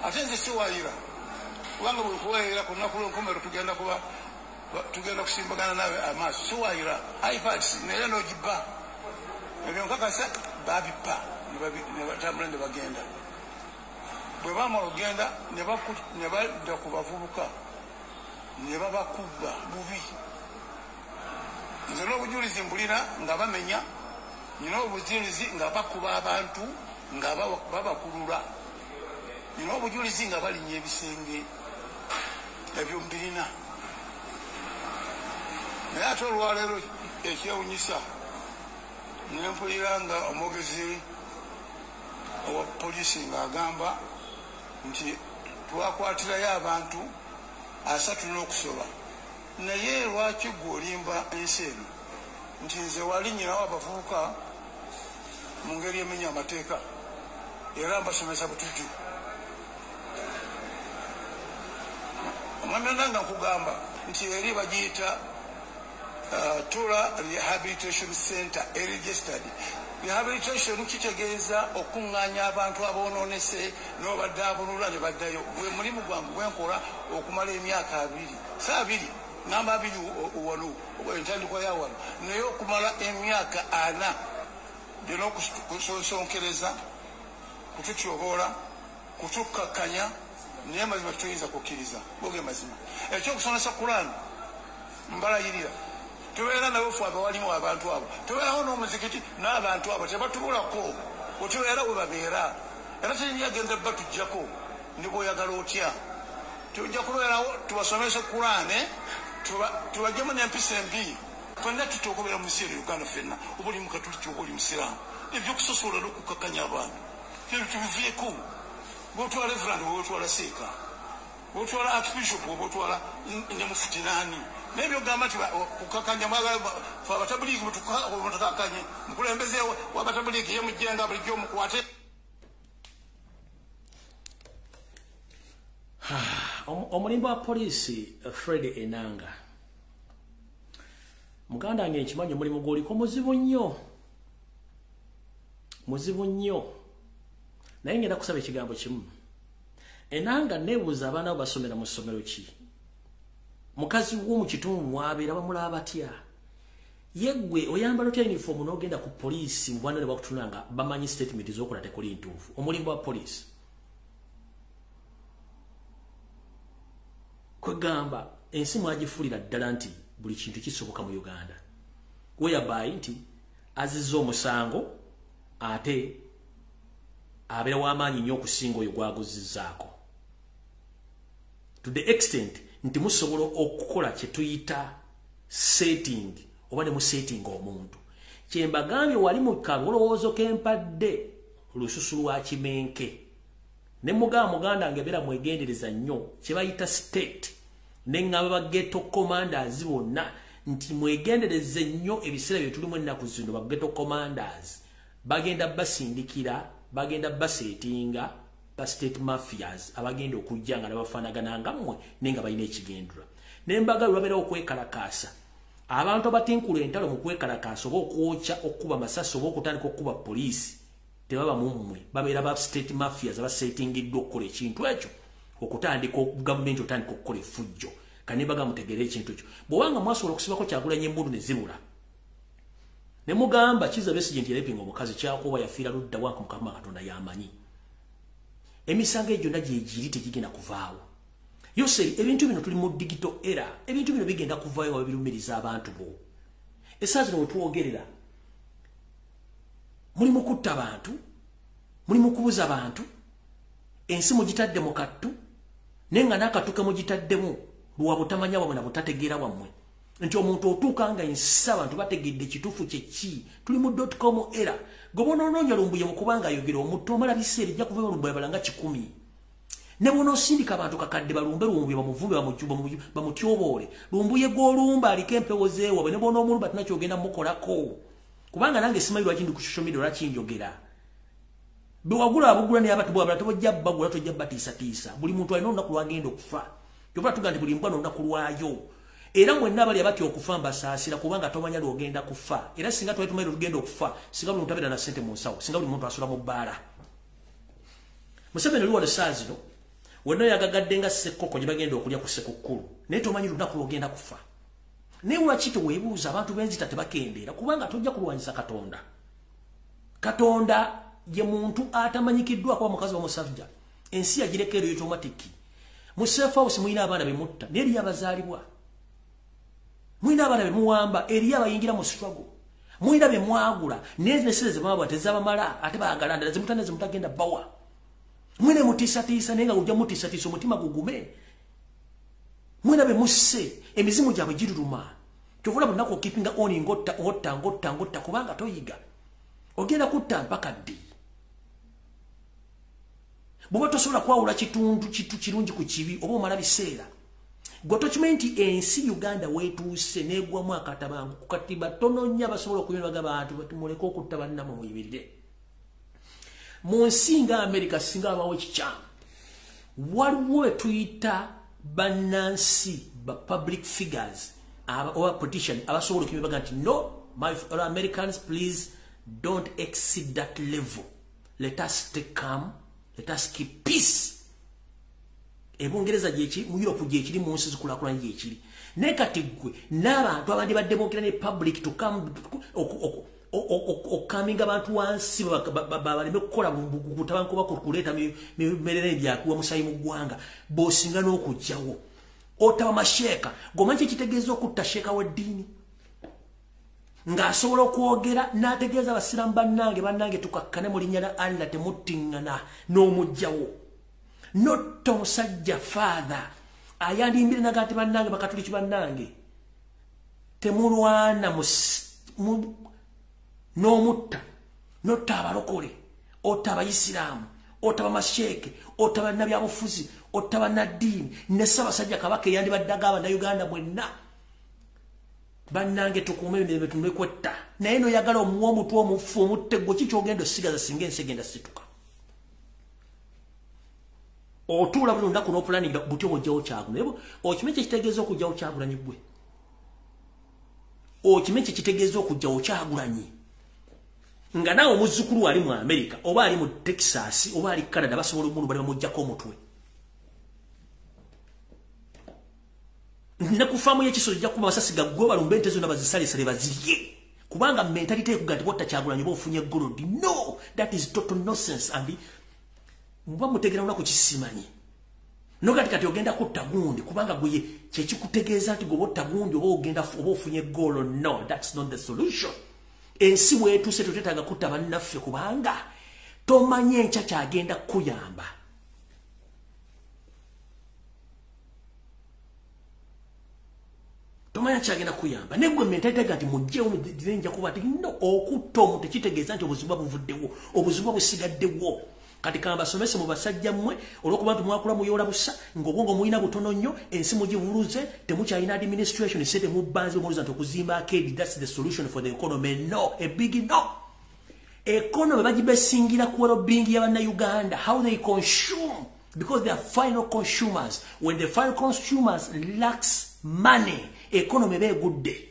ate nze siwayira kubanga bwe kuwayira ku lunaku lw'enkomero tugenda kusimbagana nawe amaaso siwayira ipads naye n'ogibba ebyo nkakasa babippa ne batambula ne bagenda bwe bamala ogenda ne badda ku bavubuka ne babakubba bubi nze n'obujulizi mbulira nga bamenya nina obujulizi nga bakuba abantu nga babakulula nina obujulizi nga balinnya ebisenge ebyo mbirina naye ate olwaleero ekyewunyisa nempulira nga omwogezi owa polisi ng'agamba nti twakwatirayo abantu 3 n'okusoba naye lwaki gwolimba ensi eno nti nze wali nyinawo abavubuka mu ngeri emenya amateeka era mbasomesa butujju omwami nga nkugamba nti eri bagiyita Tura Rehabilitation Center registered. Rehabilitation kitegeeza okunganya abantu aboononese n'obadde abulula ne baddayo. Gwe mulimu gwange gwenkola okumala emyaka 2 saa 2 namba 2 wano entandikwa ya wano naye okumala emyaka 4 dino kusonsonkereza kututyoboola kutukkakanya naye mazima tuyinza kukkiriza boge mazima ekyokusomesa Kurani mbalayirira tubeera nabo ffe abawalimu abantu abo tubeerawo n'omuzikiti n'abantu abo tebatubulako otubeera we babeera era tenyagenda batujjako ne bw'oyagala otya tujja kubeerawo tubasomese Kurani tubajjemu n'empisa embi fenna tutya okubeera mu nsi eno Uganda fenna oba oli mukatuliki oba oli musiraamu ebyokusosola n'okukakkanya abantu tubiveeko bwotwala Reverend bwotwala Seeka bwotwala Archbishop bwotwala ne mufutinaani nebyo gamba nti kukakanya fe abatabuliki mutukakanye mukulembeze w'abatabuliki ye mujjenga bulijjo omukwate. Omulimba wa poliisi Fred Enanga muganda wange nkimanyi omulimu gw'oliko muzibu nnyo naye ngenda kusaba ekigambo kimu. Enanga neebuuza abaana abo basomera mu ssomero ki mukazi w'omu kitundu mwabeera bamulaba batya yeggwe oyambala otya uniform n'ogenda ku poliisi mu bwana ne bakutunanga bamanyi statement z'okola tekuli ntuufu. Omulimba wa poliisi kwegamba ensi mwagifuulira ddala nti buli kintu kisoboka mu Uganda whereby nti azizza omusango ate abeera w'amaanyi nnyo okusinga oyo gwaguzizzaako to the extent nti musobola okukola kye tuyita setting oba ne mu setting omuntu kyembagambye wali mu kalowoozo kempadde lususu lwa kimenke ne muganda wange beera mwegendereza nnyo kye bayita state neŋŋamba ba ghetto commanders bonna nti mwegendereze nnyo ebiseera bye tulimu ennaku zino ba ghetto commanders bagenda basindikira bagenda basetinga ba state mafias abagenda okujja nga nabafaanagana nga mmwe nenga balina ekigendera nembaga babeera okwekalakaasa abantu abatinkula entalo mu kwekalakaasa oba okwokya okuba masasi oba okutandika okuba poliisi tebaba mu mmwe babeera ba state mafias abasetingiddwa okukola ekintu ekyo okutandika gavumenti otandika okukola effujjo kanembaga mutegeera ekintu ekyo bw'obanga mwasobola okusibako Kyagulanyi embundu ne zibula ne mugamba Kizza Besigye nti erepinga omukazi kyakuba yafiira ludda wanka Mukama Katonda yamanyi emisango egyo na gyegiri tegigenda kuvaawo yose ebintu bino tuli mu digital era ebintu bino bigenda kuvaayo nga birumiriza abantu bo essaawa zino wetwogerera mulimu kutta abantu mulimu kubuza abantu ensi mugitadde mu kattu nenga n'akatuke mugitaddemu lwa butamanya wabwe na butategeera wammwe nti omuntu otuuka nga ensi abantu bategedde ekituufu kyeki tuli mu .com era gobonoonya Lumbuye mukubanga ayogera omuntu omala biseera ejja kuvayo Lumbuye balanga 10 ne bonoosindika abantu kakadde balumbe Lumbuye bamuvube bamutyoboole Lumbuye gw'olumba aliko empewo zeewabwe ne bonoomulumba tunakyogenda mukolako kubanga nange simanyi lwaki ndi ku social media lwaki njogera bwewagula abugula ne abantu bwabala tobajja bagula tojja batiisatiisa buli muntu alina olunaku lwagenda okufa kyova tuga nti buli mbwa n'olunaku lwayo era mwenna abali abati okufa mbasaasira kubanga tomanya lwogenda kufa era singa twali tumanyi lugenda okufa singa buli muntu abeera na ssente mu nsawo singa buli muntu asula mu bbaala Museveni oli wano saa zino wenna yagagadde nga ssekkoko gye bagenda okulya ku ssekukkulu naye tomanyi lunaku lwogenda kufa naye lwaki teweebuuza abantu b'enzita tebakendeera kubanga tojja kulwanyisa Katonda ye muntu atamanyikiddwako wa mukazi wa musajja ensi yagireka ero automatiki mu safe house mulina abaana bemutta naye eriyo abazaalibwa mulina abaana bemuwamba eriyo abayingira mu struggle mulina bemwagula nezesere zebamabwa tezabamala ate baagala ndala zimutane zimutagenda bawa mulina mutiisatiisa naye nga ujja mutiisatiisa omutima gugume mulina bemusse emizimu gyabwe giruluma kyovula bunaku okipinga oni ngotta kubanga toyiga ogenda kutta mpaka ddi bw'oba tosobola kwawula kitundu kirungi ku kibi oba omala biseera Gotochimenti ensi Uganda wetuuse negwamu akatabangu kukatiba tono nnyo abasobola okunywa abantu batumuleko okuttabana mu muyibirire. Mu nsi nga America singa abawo ekikyamu waliwo tuyita bannansi ba public figures or politician abasobola okunywa baga nti no, my fellow Americans, please don't exceed that level. Let us stay calm. Let us keep peace. Ebungereza gyeki mu Europe gyekiri mu nsi zikulakulanye gyekiri. Ne kati gwe n'abantu abandi baddemokira ne public to come okaminga abantu wansi baleme kukola butabankuba kuleeta mimerere byakuwa musayi mu ggwanga b'osinga n'okujjawo. Otaba masheeka gomanyi ekitegeeza okutta sheeka w'eddiini ng'asobola okwogera n'ategeeza abasiraamu bannange tukakkane mu linnya lya Allah temuttiŋŋana n'omugjawo. Notta omusajja father ayandimbire nagati bannange bakatuliki bannange temulwana n'omutta notta abalokole otta abayisiraamu otta bamasheeke otta bannabyabufuzi otta bannaddiini ne Ssaabasajja Kabaka eyandibaddaga Abannayuganda mwenna bannange tukuume emirembe tumwekwetta naye noyagala omuwa omutwe omufu omutte gwe kikyogenda osigaza singa ensi egenda situka. Otuula buli lunaku n'opulaninga butyo bw'ojjawo Kyagulanyi. Okime ekitegeeza okujjawo Kyagulanyi gwe? Okime ekitegeeza okujjawo Kyagulanyi? Nga naawe omuzzukulu ali mu America oba ali mu Texas oba ali Canada basobola omuntu bali bamuggyako omutwe. Ne ku faamu y'ekiso ojja kuba masasi gaggwe balumbe ente zonna bazisaleesale bazirye. Kubanga mentality ekuga nti botta Kyagulanyi oba ofunye golodi. No, that is total nonsense. And muba mutegera una kukisimanyi. Kati ogenda kutta gundi kubanga gwe kyekikutegeeza nti gwe botta gundi oba ogenda oba ofunye golo. No, that's not the solution. Ensi weetuuse tuteetaaga kutta bannaffe kubanga tomanye enkya kyagenda kuyamba. Tomanya kyagenda kuyamba. Ne gwe mentality nti mujjewo nja kuba nti no, okutta omuntu tekitegeeza nti obuzibu buvuddewo, obuzibu busigaddewo. Kati kambasomese mu basajja mmwe olw'okuba nti mwakula muyoola busa ng'obwongo muyina butono nnyo ensi mugivuluze temukyalina administration sente mubbanze muluza nti okuzimba akedi. That's the solution for the economy. No, a big no. Economy bagibesingira ku well-being y'Abannayuganda, how they consume, because they are final consumers. When the final consumers lacks money, economy begudde.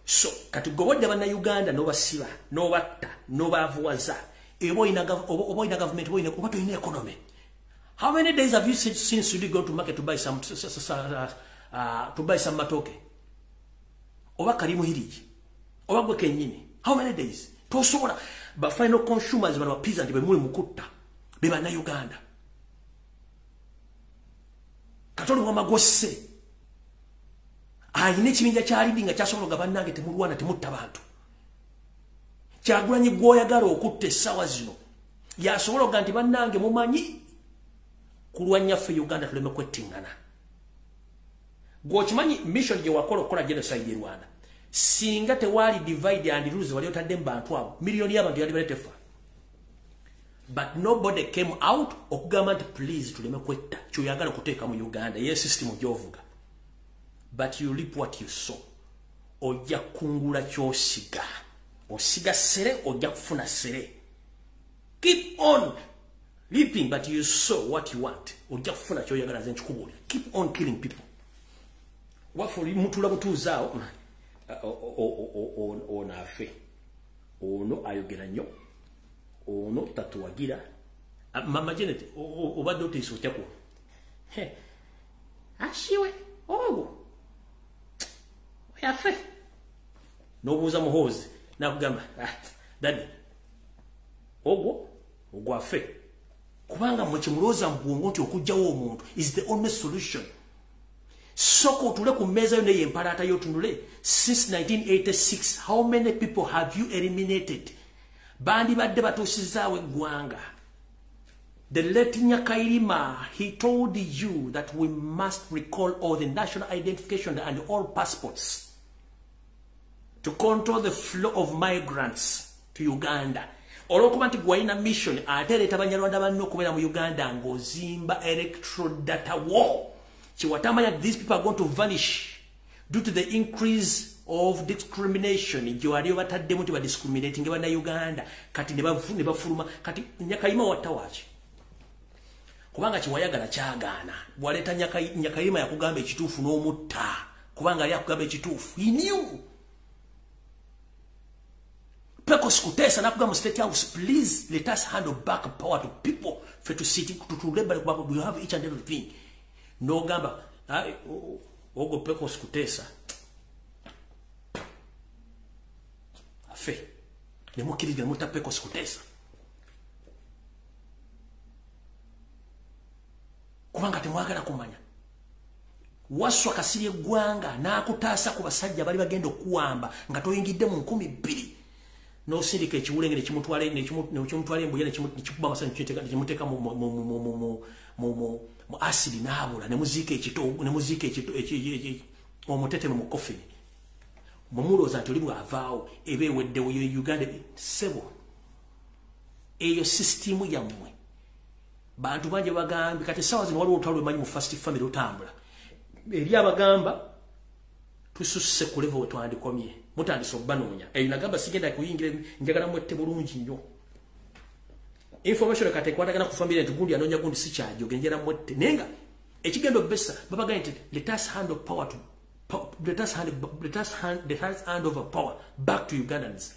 So, kati gobodde Bannayuganda n'obasiba, n'obatta, n'obaavuwaza. Oba ina government, oba toyina economy. How many days have you since you go to market to buy some matoke? Oba kalimu hiriji. Oba gwe kennyini. How many days? Tosobola. Ba final consumers bano peasant be muli mukutta. Be Bannayuganda. Katoli wamagose. Ayina ekibinja kyalidi nga kyasobola bannange temulwana temutta bantu. Kyagulanyi gw'oyagala okutta essaawa zino yasobola nti bannange mumanyi kulwanyaffe Uganda tuleme kwettingana. Gw'okimanyi mission gye wakola okukola genocide e Rwanda singa tewaali divide and rule wali otadde mu bantu abo miliyoni y'abantu yali baletefa. But nobody came out okugamba nti please tuleme kwetta kyoyagala okuteeka mu Uganda ye system gy'ovuga. But you reap what you sow. Ojja kungula kyosiga. Osiga sere, ojja kufuna sere. Keep on reaping, but you sow what you want. Ojja kufuna kyoyagala nze nkikubulira. Keep on killing people. Wafuli mutula butuuzaawo ono afe. Ono ayogera nnyo. Ono tatuwagira. Mama Janet, obadde oteesa otya kuno? Ashiwe, ogo. Yafe. Nobuuza muhoozi nakugamba dadi ogwo afe kubanga mwekimuloza mbwongo nti okujjawo omuntu is the only solution. Soko tule ku mmeeza yo neye empalaata yotunule since 1986 how many people have you eliminated? Bandi badde batuusizaawo eggwanga. The late KADIMA, he told you that we must recall all the national identification and all passports to control the flow of migrants to Uganda. olwokuba nti gwalina mission ate leeta banyarwanda banno okubeera mu Uganda ng'ozimba electoral data war kiwatamanya these people are going to vanish due to the increase of discrimination gye wali bataddemu nti badiscriminating banna Uganda kati ne bafuluma kati Nyakayima watta waki kubanga kiwayagala kyagaana bwaleeta Nyakayima yakugamba ekituufu n'omutta kubanga ali akugamba ekituufu he knew Peko Skutesa nakugamba State House, please let us hand back power to people for to sit to labor back. We have each and everything. No gamba. Ogo Peko Skutesa. Afe. Ne mukiri gya muta Peko Skutesa. Kubanga temwagala kumanya. Waswa kasiri gwanga na akutaasa ku basajja bali bagenda okuwamba nga toyingidde mu 12. No sindika ekiwulenge nekimutwale embuye nekikuba amasa nekimuteka mu acid n'abula nemuziika omutete mu coffin mumulooza nti oli bw'avaawo eba eweddewo Uganda sebo eyo system yammwe bantu bangi bagambye kati essaawa zino waliwo olutalo lwemanyi mu first family lutambula eri abagamba tususse ku level wetwandikomye mutandise okubanoonya eyo nagamba sigenda kuyingira njagala mwette bulungi nnyo information kati ekwatagana ku family nti gundi anoonya gundi si kyajo genjera mwette nenga ekigendo bessa babagaye nti let us hand over power back to Ugandans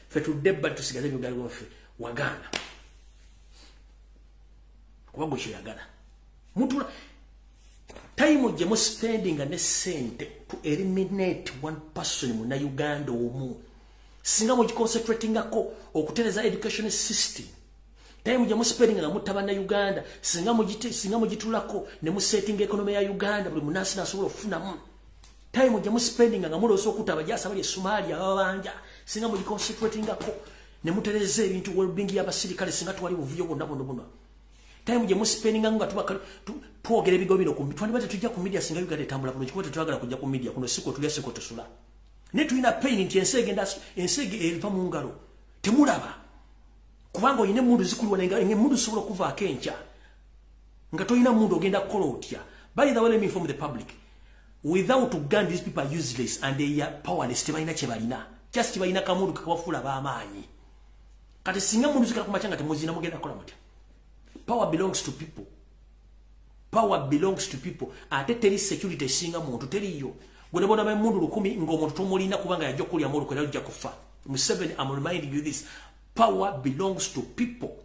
fe tudebba tusigaze Uganda waffe wagana kubago kyoyagala mutula time gye mu spending ne sente to eliminate one person mu Uganda omu singa mu concentrating ako okutereza education system time gye mu spending nga mutaba na Uganda singa mu gitulako ne mu setting economy ya Uganda buli munasi nasobola ofuna mu time gye mu spending nga muloso okutaba jasa bali Somalia abanja singa mu concentrating ako ne mutereza ebintu well-being y'abasirikale singa twali buvuyo bonna time gye mu spending nga tuogera ebigo bino ku twandibate tujja ku media singa Uganda etambula bulungi kuba tetwagala kujja ku media kuno siko tulya siko tusula ne tulina pain nti ensege eriva mu ngalo temulaba kubanga oyine mundu zikulu wanenga mundu sobola kuva akencha nga toyina mundu ogenda kukola otya. By the way, let me inform the public, without Uganda these people are useless and they are powerless. Tebalina kyebalina just tebalina kamundu kakabafula b'amaanyi kati singa mundu zikala kumachanga temuzina mugenda kola mutya. Power belongs to people. Power belongs to people. Ate teri security singa muntu teriyo. Gwe bona ba mundu 10 ng'omuntu tomulina kubanga yajja kulya mulu kwera lujja kufa. Museveni, I'm reminding you this. Power belongs to people.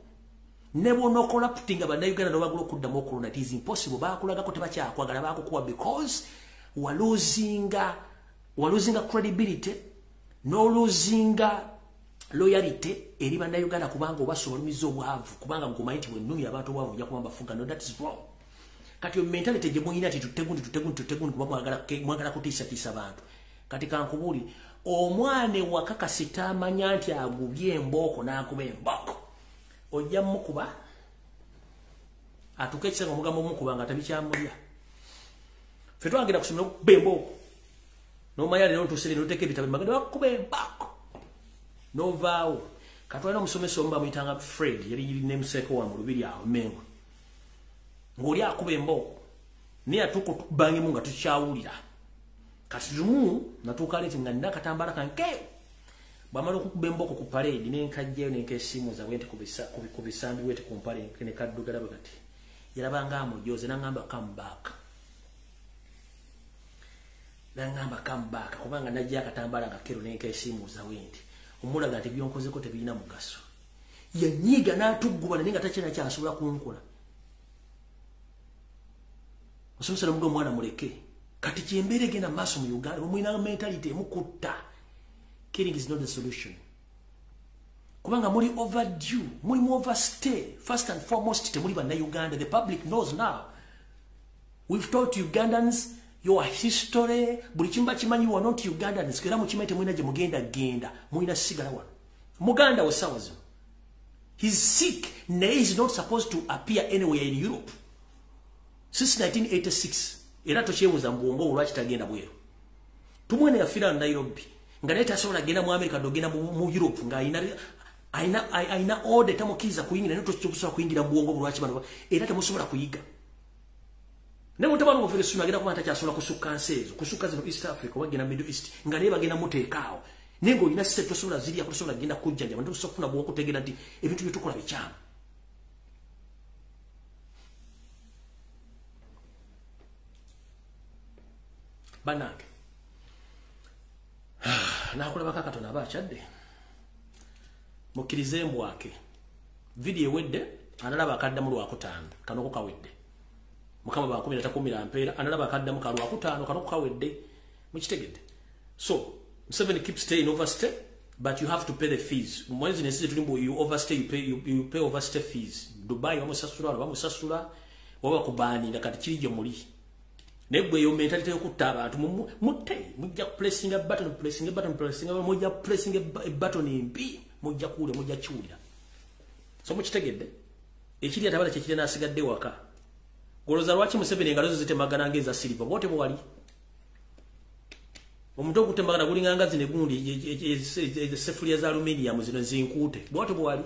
Nebo no corrupting abanda Uganda no bagula kuddamu okulona. It is impossible. Bakulagako tebakyakwagala bakukuwa because we're losing credibility, no losing loyalty eri banda Uganda kubanga obasolimizo obwavu kubanga ngomanyi nti bwennumya abantu obwavu nja kubamba fuga. No, that is wrong. Kati yo mentality gye muyina ati tutegundi kuba mwagala kutiisa bantu. Kati kankubuli omwane wakakasita amanya nti agubye emboko n'akuba emboko ojja mukuba atuketse ngomugambo mukuba nga tabikyamulya. Ffe twagenda kusomera okuba emboko n'omanya leero ntusere n'oteeka ebitabo magenda bakuba emboko n'ovaawo. Katwalina omusomesa omu bamuyitanga Fred yali n'emuseeko wa mu lubiri awo Mengo ng'oli akuba emboko naye atuuka okubangamu nga tukyawulira. Kati lumu natuuka leeti nga nina akatambala kankeewo bwamala okukuba emboko ku parade nenkajjayo nenkesiimuza bwenti ku bisambi bweti ku mpale nekaddugala bwe kati yalabanga amujooze n'angamba come back kubanga najja akatambala nga kero nenkesiimuza bwenti omulaga nti byonkozeko tebirina mugaso. Yanyiiga n'atugguba naye nga takyina kyasobola kunkola. Osomesa n'omuga omwana muleke kati kyembeere genda maaso mu Uganda omwina mentality emukutta. Killing is not the solution. Kubanga muri overdue, muri overstay. First and foremost, temuli bana Uganda. The public knows now. We've taught Ugandans your history. Buli chimba chimanyi you are not Ugandans. Kera mu chimete mwina je mugenda. Mwina sigala wana. Muganda was sawazo. He's sick. He is not supposed to appear anywhere in Europe. Since 1986. Era tochebuza mbwongo olwaki tagenda bweru. Tumwene yafira Nairobi. Nga neta sola genda mu America dogenda mu Europe nga ina aina order tamukiza kuyingira neto kyokusobola kuyingira bwongo bulwachi bano era temusobola kuyiga ne mutabano mu fere suna genda kuba takyasobola kusukka nsezo kusukka zino East Africa wagenda Middle East nga ne bagenda muteekaawo nengo ina sise tosobola ziri akusobola genda kujjanja bantu sokufuna bwongo kutegera nti ebintu bitukola bikyama banange nakola bakakatona abachadde mukirize mbwake video wedde analaba akadda mu lwakutaano kanoko kawedde mukama ba 10 ampera analaba akadda mu kalwakutaano kanoko kawedde mukitegedde so Museveni keep staying overstay but you have to pay the fees mwezi nesije tulimbo you overstay you pay overstay fees Dubai bamusasula waba kubani ngakati kirije muri negwe yo mentality yokutta abantu mutte mujja pressing a button mujja pressing a button imbi mujja kule mujja chuulira so mukitegedde ekiri atabala kyekire nasigadde waka goloza lwaki Museveni engalozo zitemagana ngeza silver bote bo wali omuntu okutemagana gulinga ngazi ne gundi sefulia za aluminium zino zinkute bote bo wali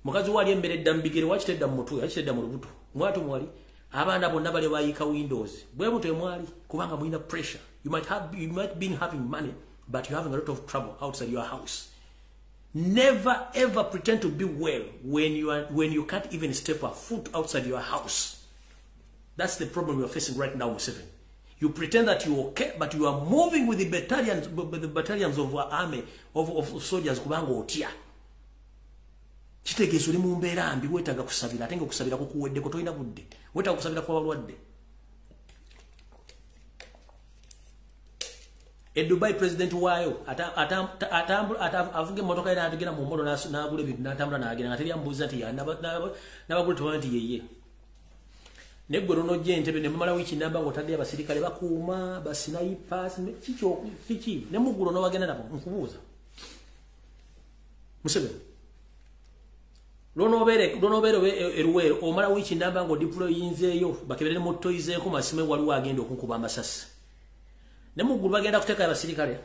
mukazi wali embere dambigere wakitedda mu mutwe yakitedda mu lubuto mwatu mwali abana bonna bale bayika windows bwe muto emwali kubanga muina pressure you might be having money but you're having a lot of trouble outside your house. Never ever pretend to be well when you can't even step a foot outside your house. That's the problem you're facing right now, Museveni. You pretend that you're okay, but you are moving with the battalions of army of soldiers kubango otia. Kitegezo li mu mbeera mbi wetaga kusabira atenge kusabira ko kuwedde ko toina budde. Wetaga kusabira kwa balwadde. Dubai president wayo avuge motoka ina atugena mu mmono n'agula ebintu n'atambula n'agenda nga teryambuuza nti n'abagula tewala nti yeye neggwe lonojja entebe ne mumala wiiki namba ng'otadde abasirikale bakuuma basinaipas kiki ne muggulo n'obagenda nabo nkubuuza Museveni lonobeera eruweero omala wiiki namba ng'odiployinzeeyo bakebere ne mutoyizeeko masime waliwo agenda okunkuba amasasi ne mugulu bagenda kuteeka abasirikale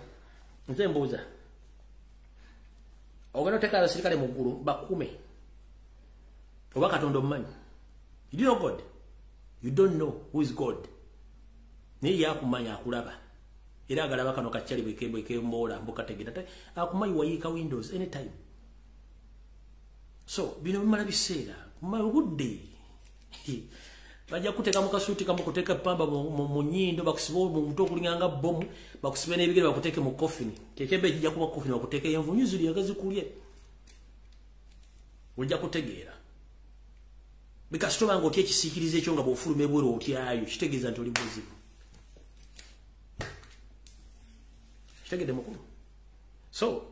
nze mbuuza ogenda kuteeka abasirikale mugulu bakume oba Katonda omumanyi you know God you don't know who is God naye yakumanya akulaba era agalaba kano kakyali bwekemboola mbukategera akumanyi wayiika windows anytime so bino bimala biseera budde bajja kuteka mukasuuti kamu kuteka pamba mu nyindo bakusiba mu muto kulinganga bomu bakusiba n'ebigere bakuteke mu coffin tekebe kijja kuba coffin bakuteke envunyu ziri yagazi kulye ojja kutegeera bikasitoba ngo tie kisikirize ekyo nga bofulume bwero otyayo kitegeeza nti oli buzibu kitegede mukulu so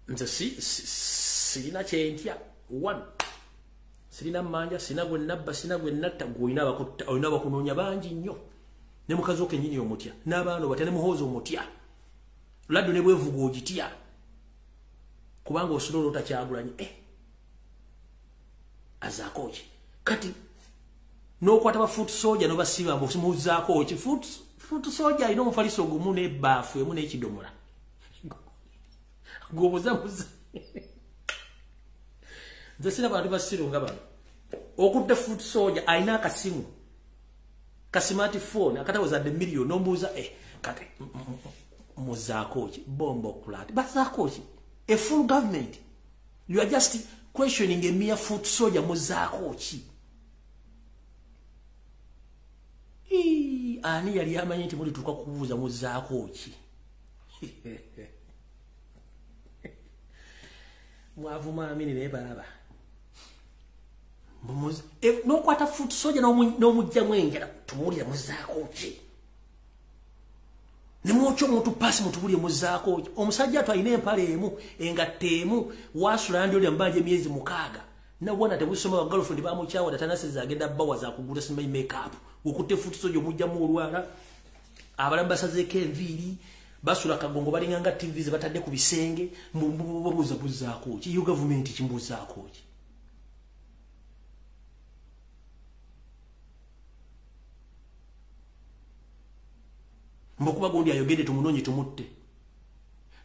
nze sirina kyentya one sirina manja sina gwe nabba sina gwe natta gwina abakunoonya bangi nnyo ne mukazi oke nyinyi omutya n'abaana batane muhoozi omutya laddu ne bwevuga ogitya kubanga osula olwotakyagulanye azaako ki kati n'okwata ba foot soja n'obasiba mbuzimuzaako ki foot soja alina omufaliso ogumu n'ebbaafu emu n'ekidomola gwobuzamuza nze sina bantu basiru nga bano okudde foot soja alina akasimu ka smartphone akatawoza de million nombuuza kati muzaako ki bombo kulati bazaako ki a full government you are just questioning a mere foot soja muzaako ki ani yali amanyi nti mulituuka kubuuza muzaako ki mwavu maamini naye balaba n'okwata foot soja n'omugjamu enjala tumuwulira muzaako ki ne mwokya omuntu paasi mutuwulire muzaako ki omusajja atu alina empale emu engatta emu waasula ndi oli ambanja emyezi 6 nabwana tebusoma wa girlfriend bamukyawa datanaseza agenda bbawa zakugula simanyi makeup okutte foot soja omugjamu olwala abalamu basazeeko enviiri basula kagongo balinga nga TV ze batadde ku bisenge mbubuza buzaako ki yo government kimbuzaako ki mbokuba gondi ayogede tumunoonye tumutte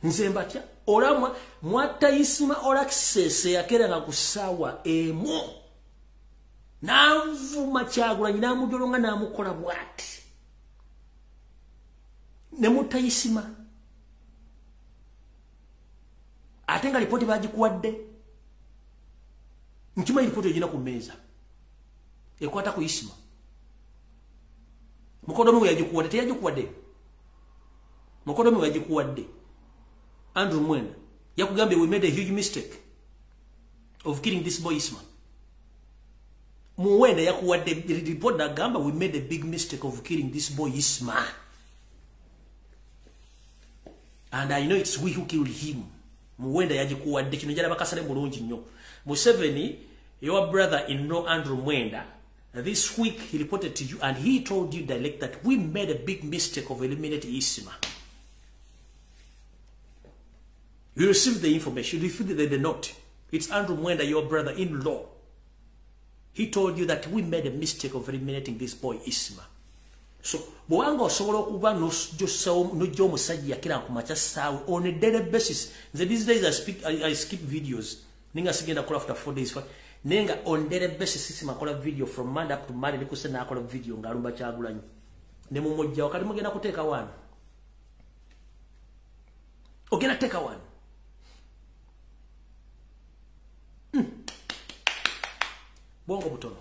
nze mbatya olamwa mwatayisima olakisese yakeranga ku ssaawa emu n'avuma Kyagulanyi n'amujolonga n'amukola bw'ati ne mutayisima ate nga lipooti bagikuwadde nkimanyi lipooti egina ku mmeeza ekwata ku Isima Mukono we yagikuwadde teyagikuwadde Mukono we yagikuwadde Andrew Mwenda yakugambye we made a huge mistake of killing this boy Isma Muwenda yakuwadde report agamba we made a big mistake of killing this boy Isma and I know it's we who killed him Muwenda yagikuwadde kino jala bakasale bulungi nnyo Museveni your brother-in-law Andrew Mwenda this week he reported to you and he told you direct that we made a big mistake of eliminating Isma. You received the information, you received the note. It's Andrew Mwenda, your brother-in-law. He told you that we made a mistake of eliminating this boy Isma. So, bwanga osobola okuba n'ojja omusajja yakira ku makya ssaawe on a daily basis. These days I skip videos. Ninga sigenda kola after 4 days. Nenga on daily basis Isma kola video from Monday up to Monday nikuse na kola video ngalumba Kyagulanyi. Ne mumujja wakati mugenda kuteeka one. Ogenda teeka one. Bongo butono.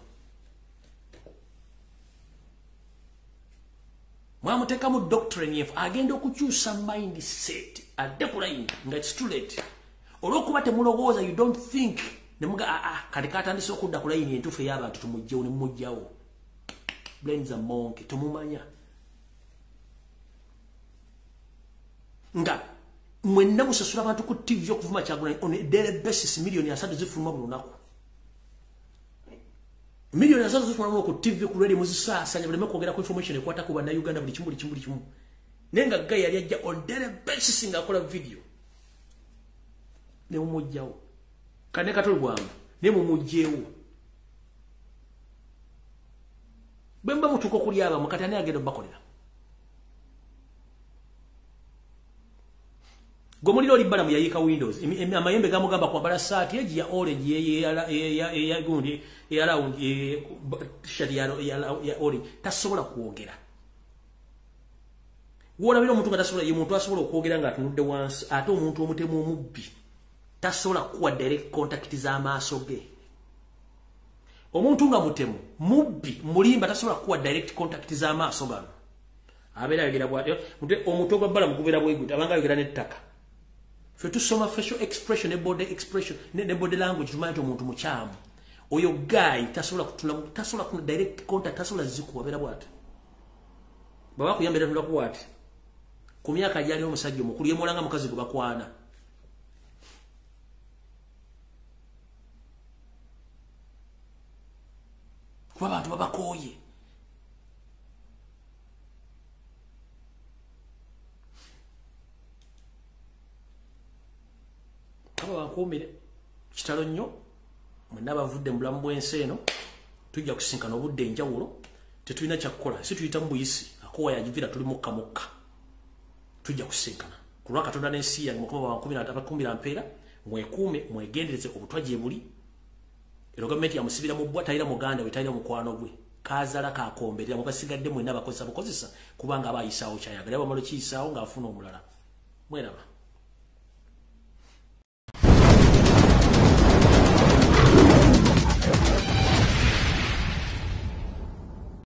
Mwamuteka mu doctrine yefu agenda okukyusa mindset adekulaini nga it's too late. Olwokuba temulowooza you don't think nemuga kati katandise okudda ku layini entuufu ey'abantu tumujjewo ne mumujjawo. Brains a monkey tumumanya. Nga mwenna musasula abantu ku TV okuvuma Kyagulanyi on a daily basis million 3 zifuluma buli lunaku. Million 3 zifuluma ku TV ku radio muzisasanya buleme kwogera ku information ekwata ku bannayuganda buli kimu. Nenga gay yali ajja on daily basis ng'akola video. Ne mumujjawo. Kane katoli bwamba ne mumujjewo. Bemba mutuko kuli aba mukati ani agenda bakolera. Gomuliro libala mu yayika Windows. Amayembe gamugamba kwambala saati eji ya orange ya gundi ya round shadi ya orange tasobola kuogera. Wona bino omuntu tasobola ye muntu asobola okuogera nga atunudde wansi ate omuntu omutemu omubbi tasobola kuwa direct contact z'amaaso ge. Omuntu nga mutemu mubbi mulimba tasobola kuwa direct contact z'amaaso gano. Abeera yogera bwatyo omuntu ogwabala mukubera bweguta abanga yogera n'ettaka. Fe tusoma facial expression ne body expression ne body language tumanyi omuntu mukyamu. Oyo guy tasobola ku direct contact tasobola zikuwa beera bwati. Baba kuyambira tula kuwati. Ku myaka gyali omusajja omukulu yemulanga mukazi gwe bakwana. Kuba abantu babakoye. Aba bakumire kitalo nnyo mwenna bavudde mu bulamu bw'ensi eno tujja kusinkana obudde enjawulo tetulina kyakkola si tuyita mu buyisi akowa yagivira tuli mukka tujja kusinkana ku lwa Katonda n'ensi yange mukoba 10 mpeera mwekuume mwegendereze obutwaje buli ero gavumenti yamusibira mu bwa tayira muganda we tayira mukwano gwe kazala kakomberera mubasigadde mwenna bakozesa kubanga abayisaawo kyayagala bamalo kiyisaawo ng'afuna omulala mweraba.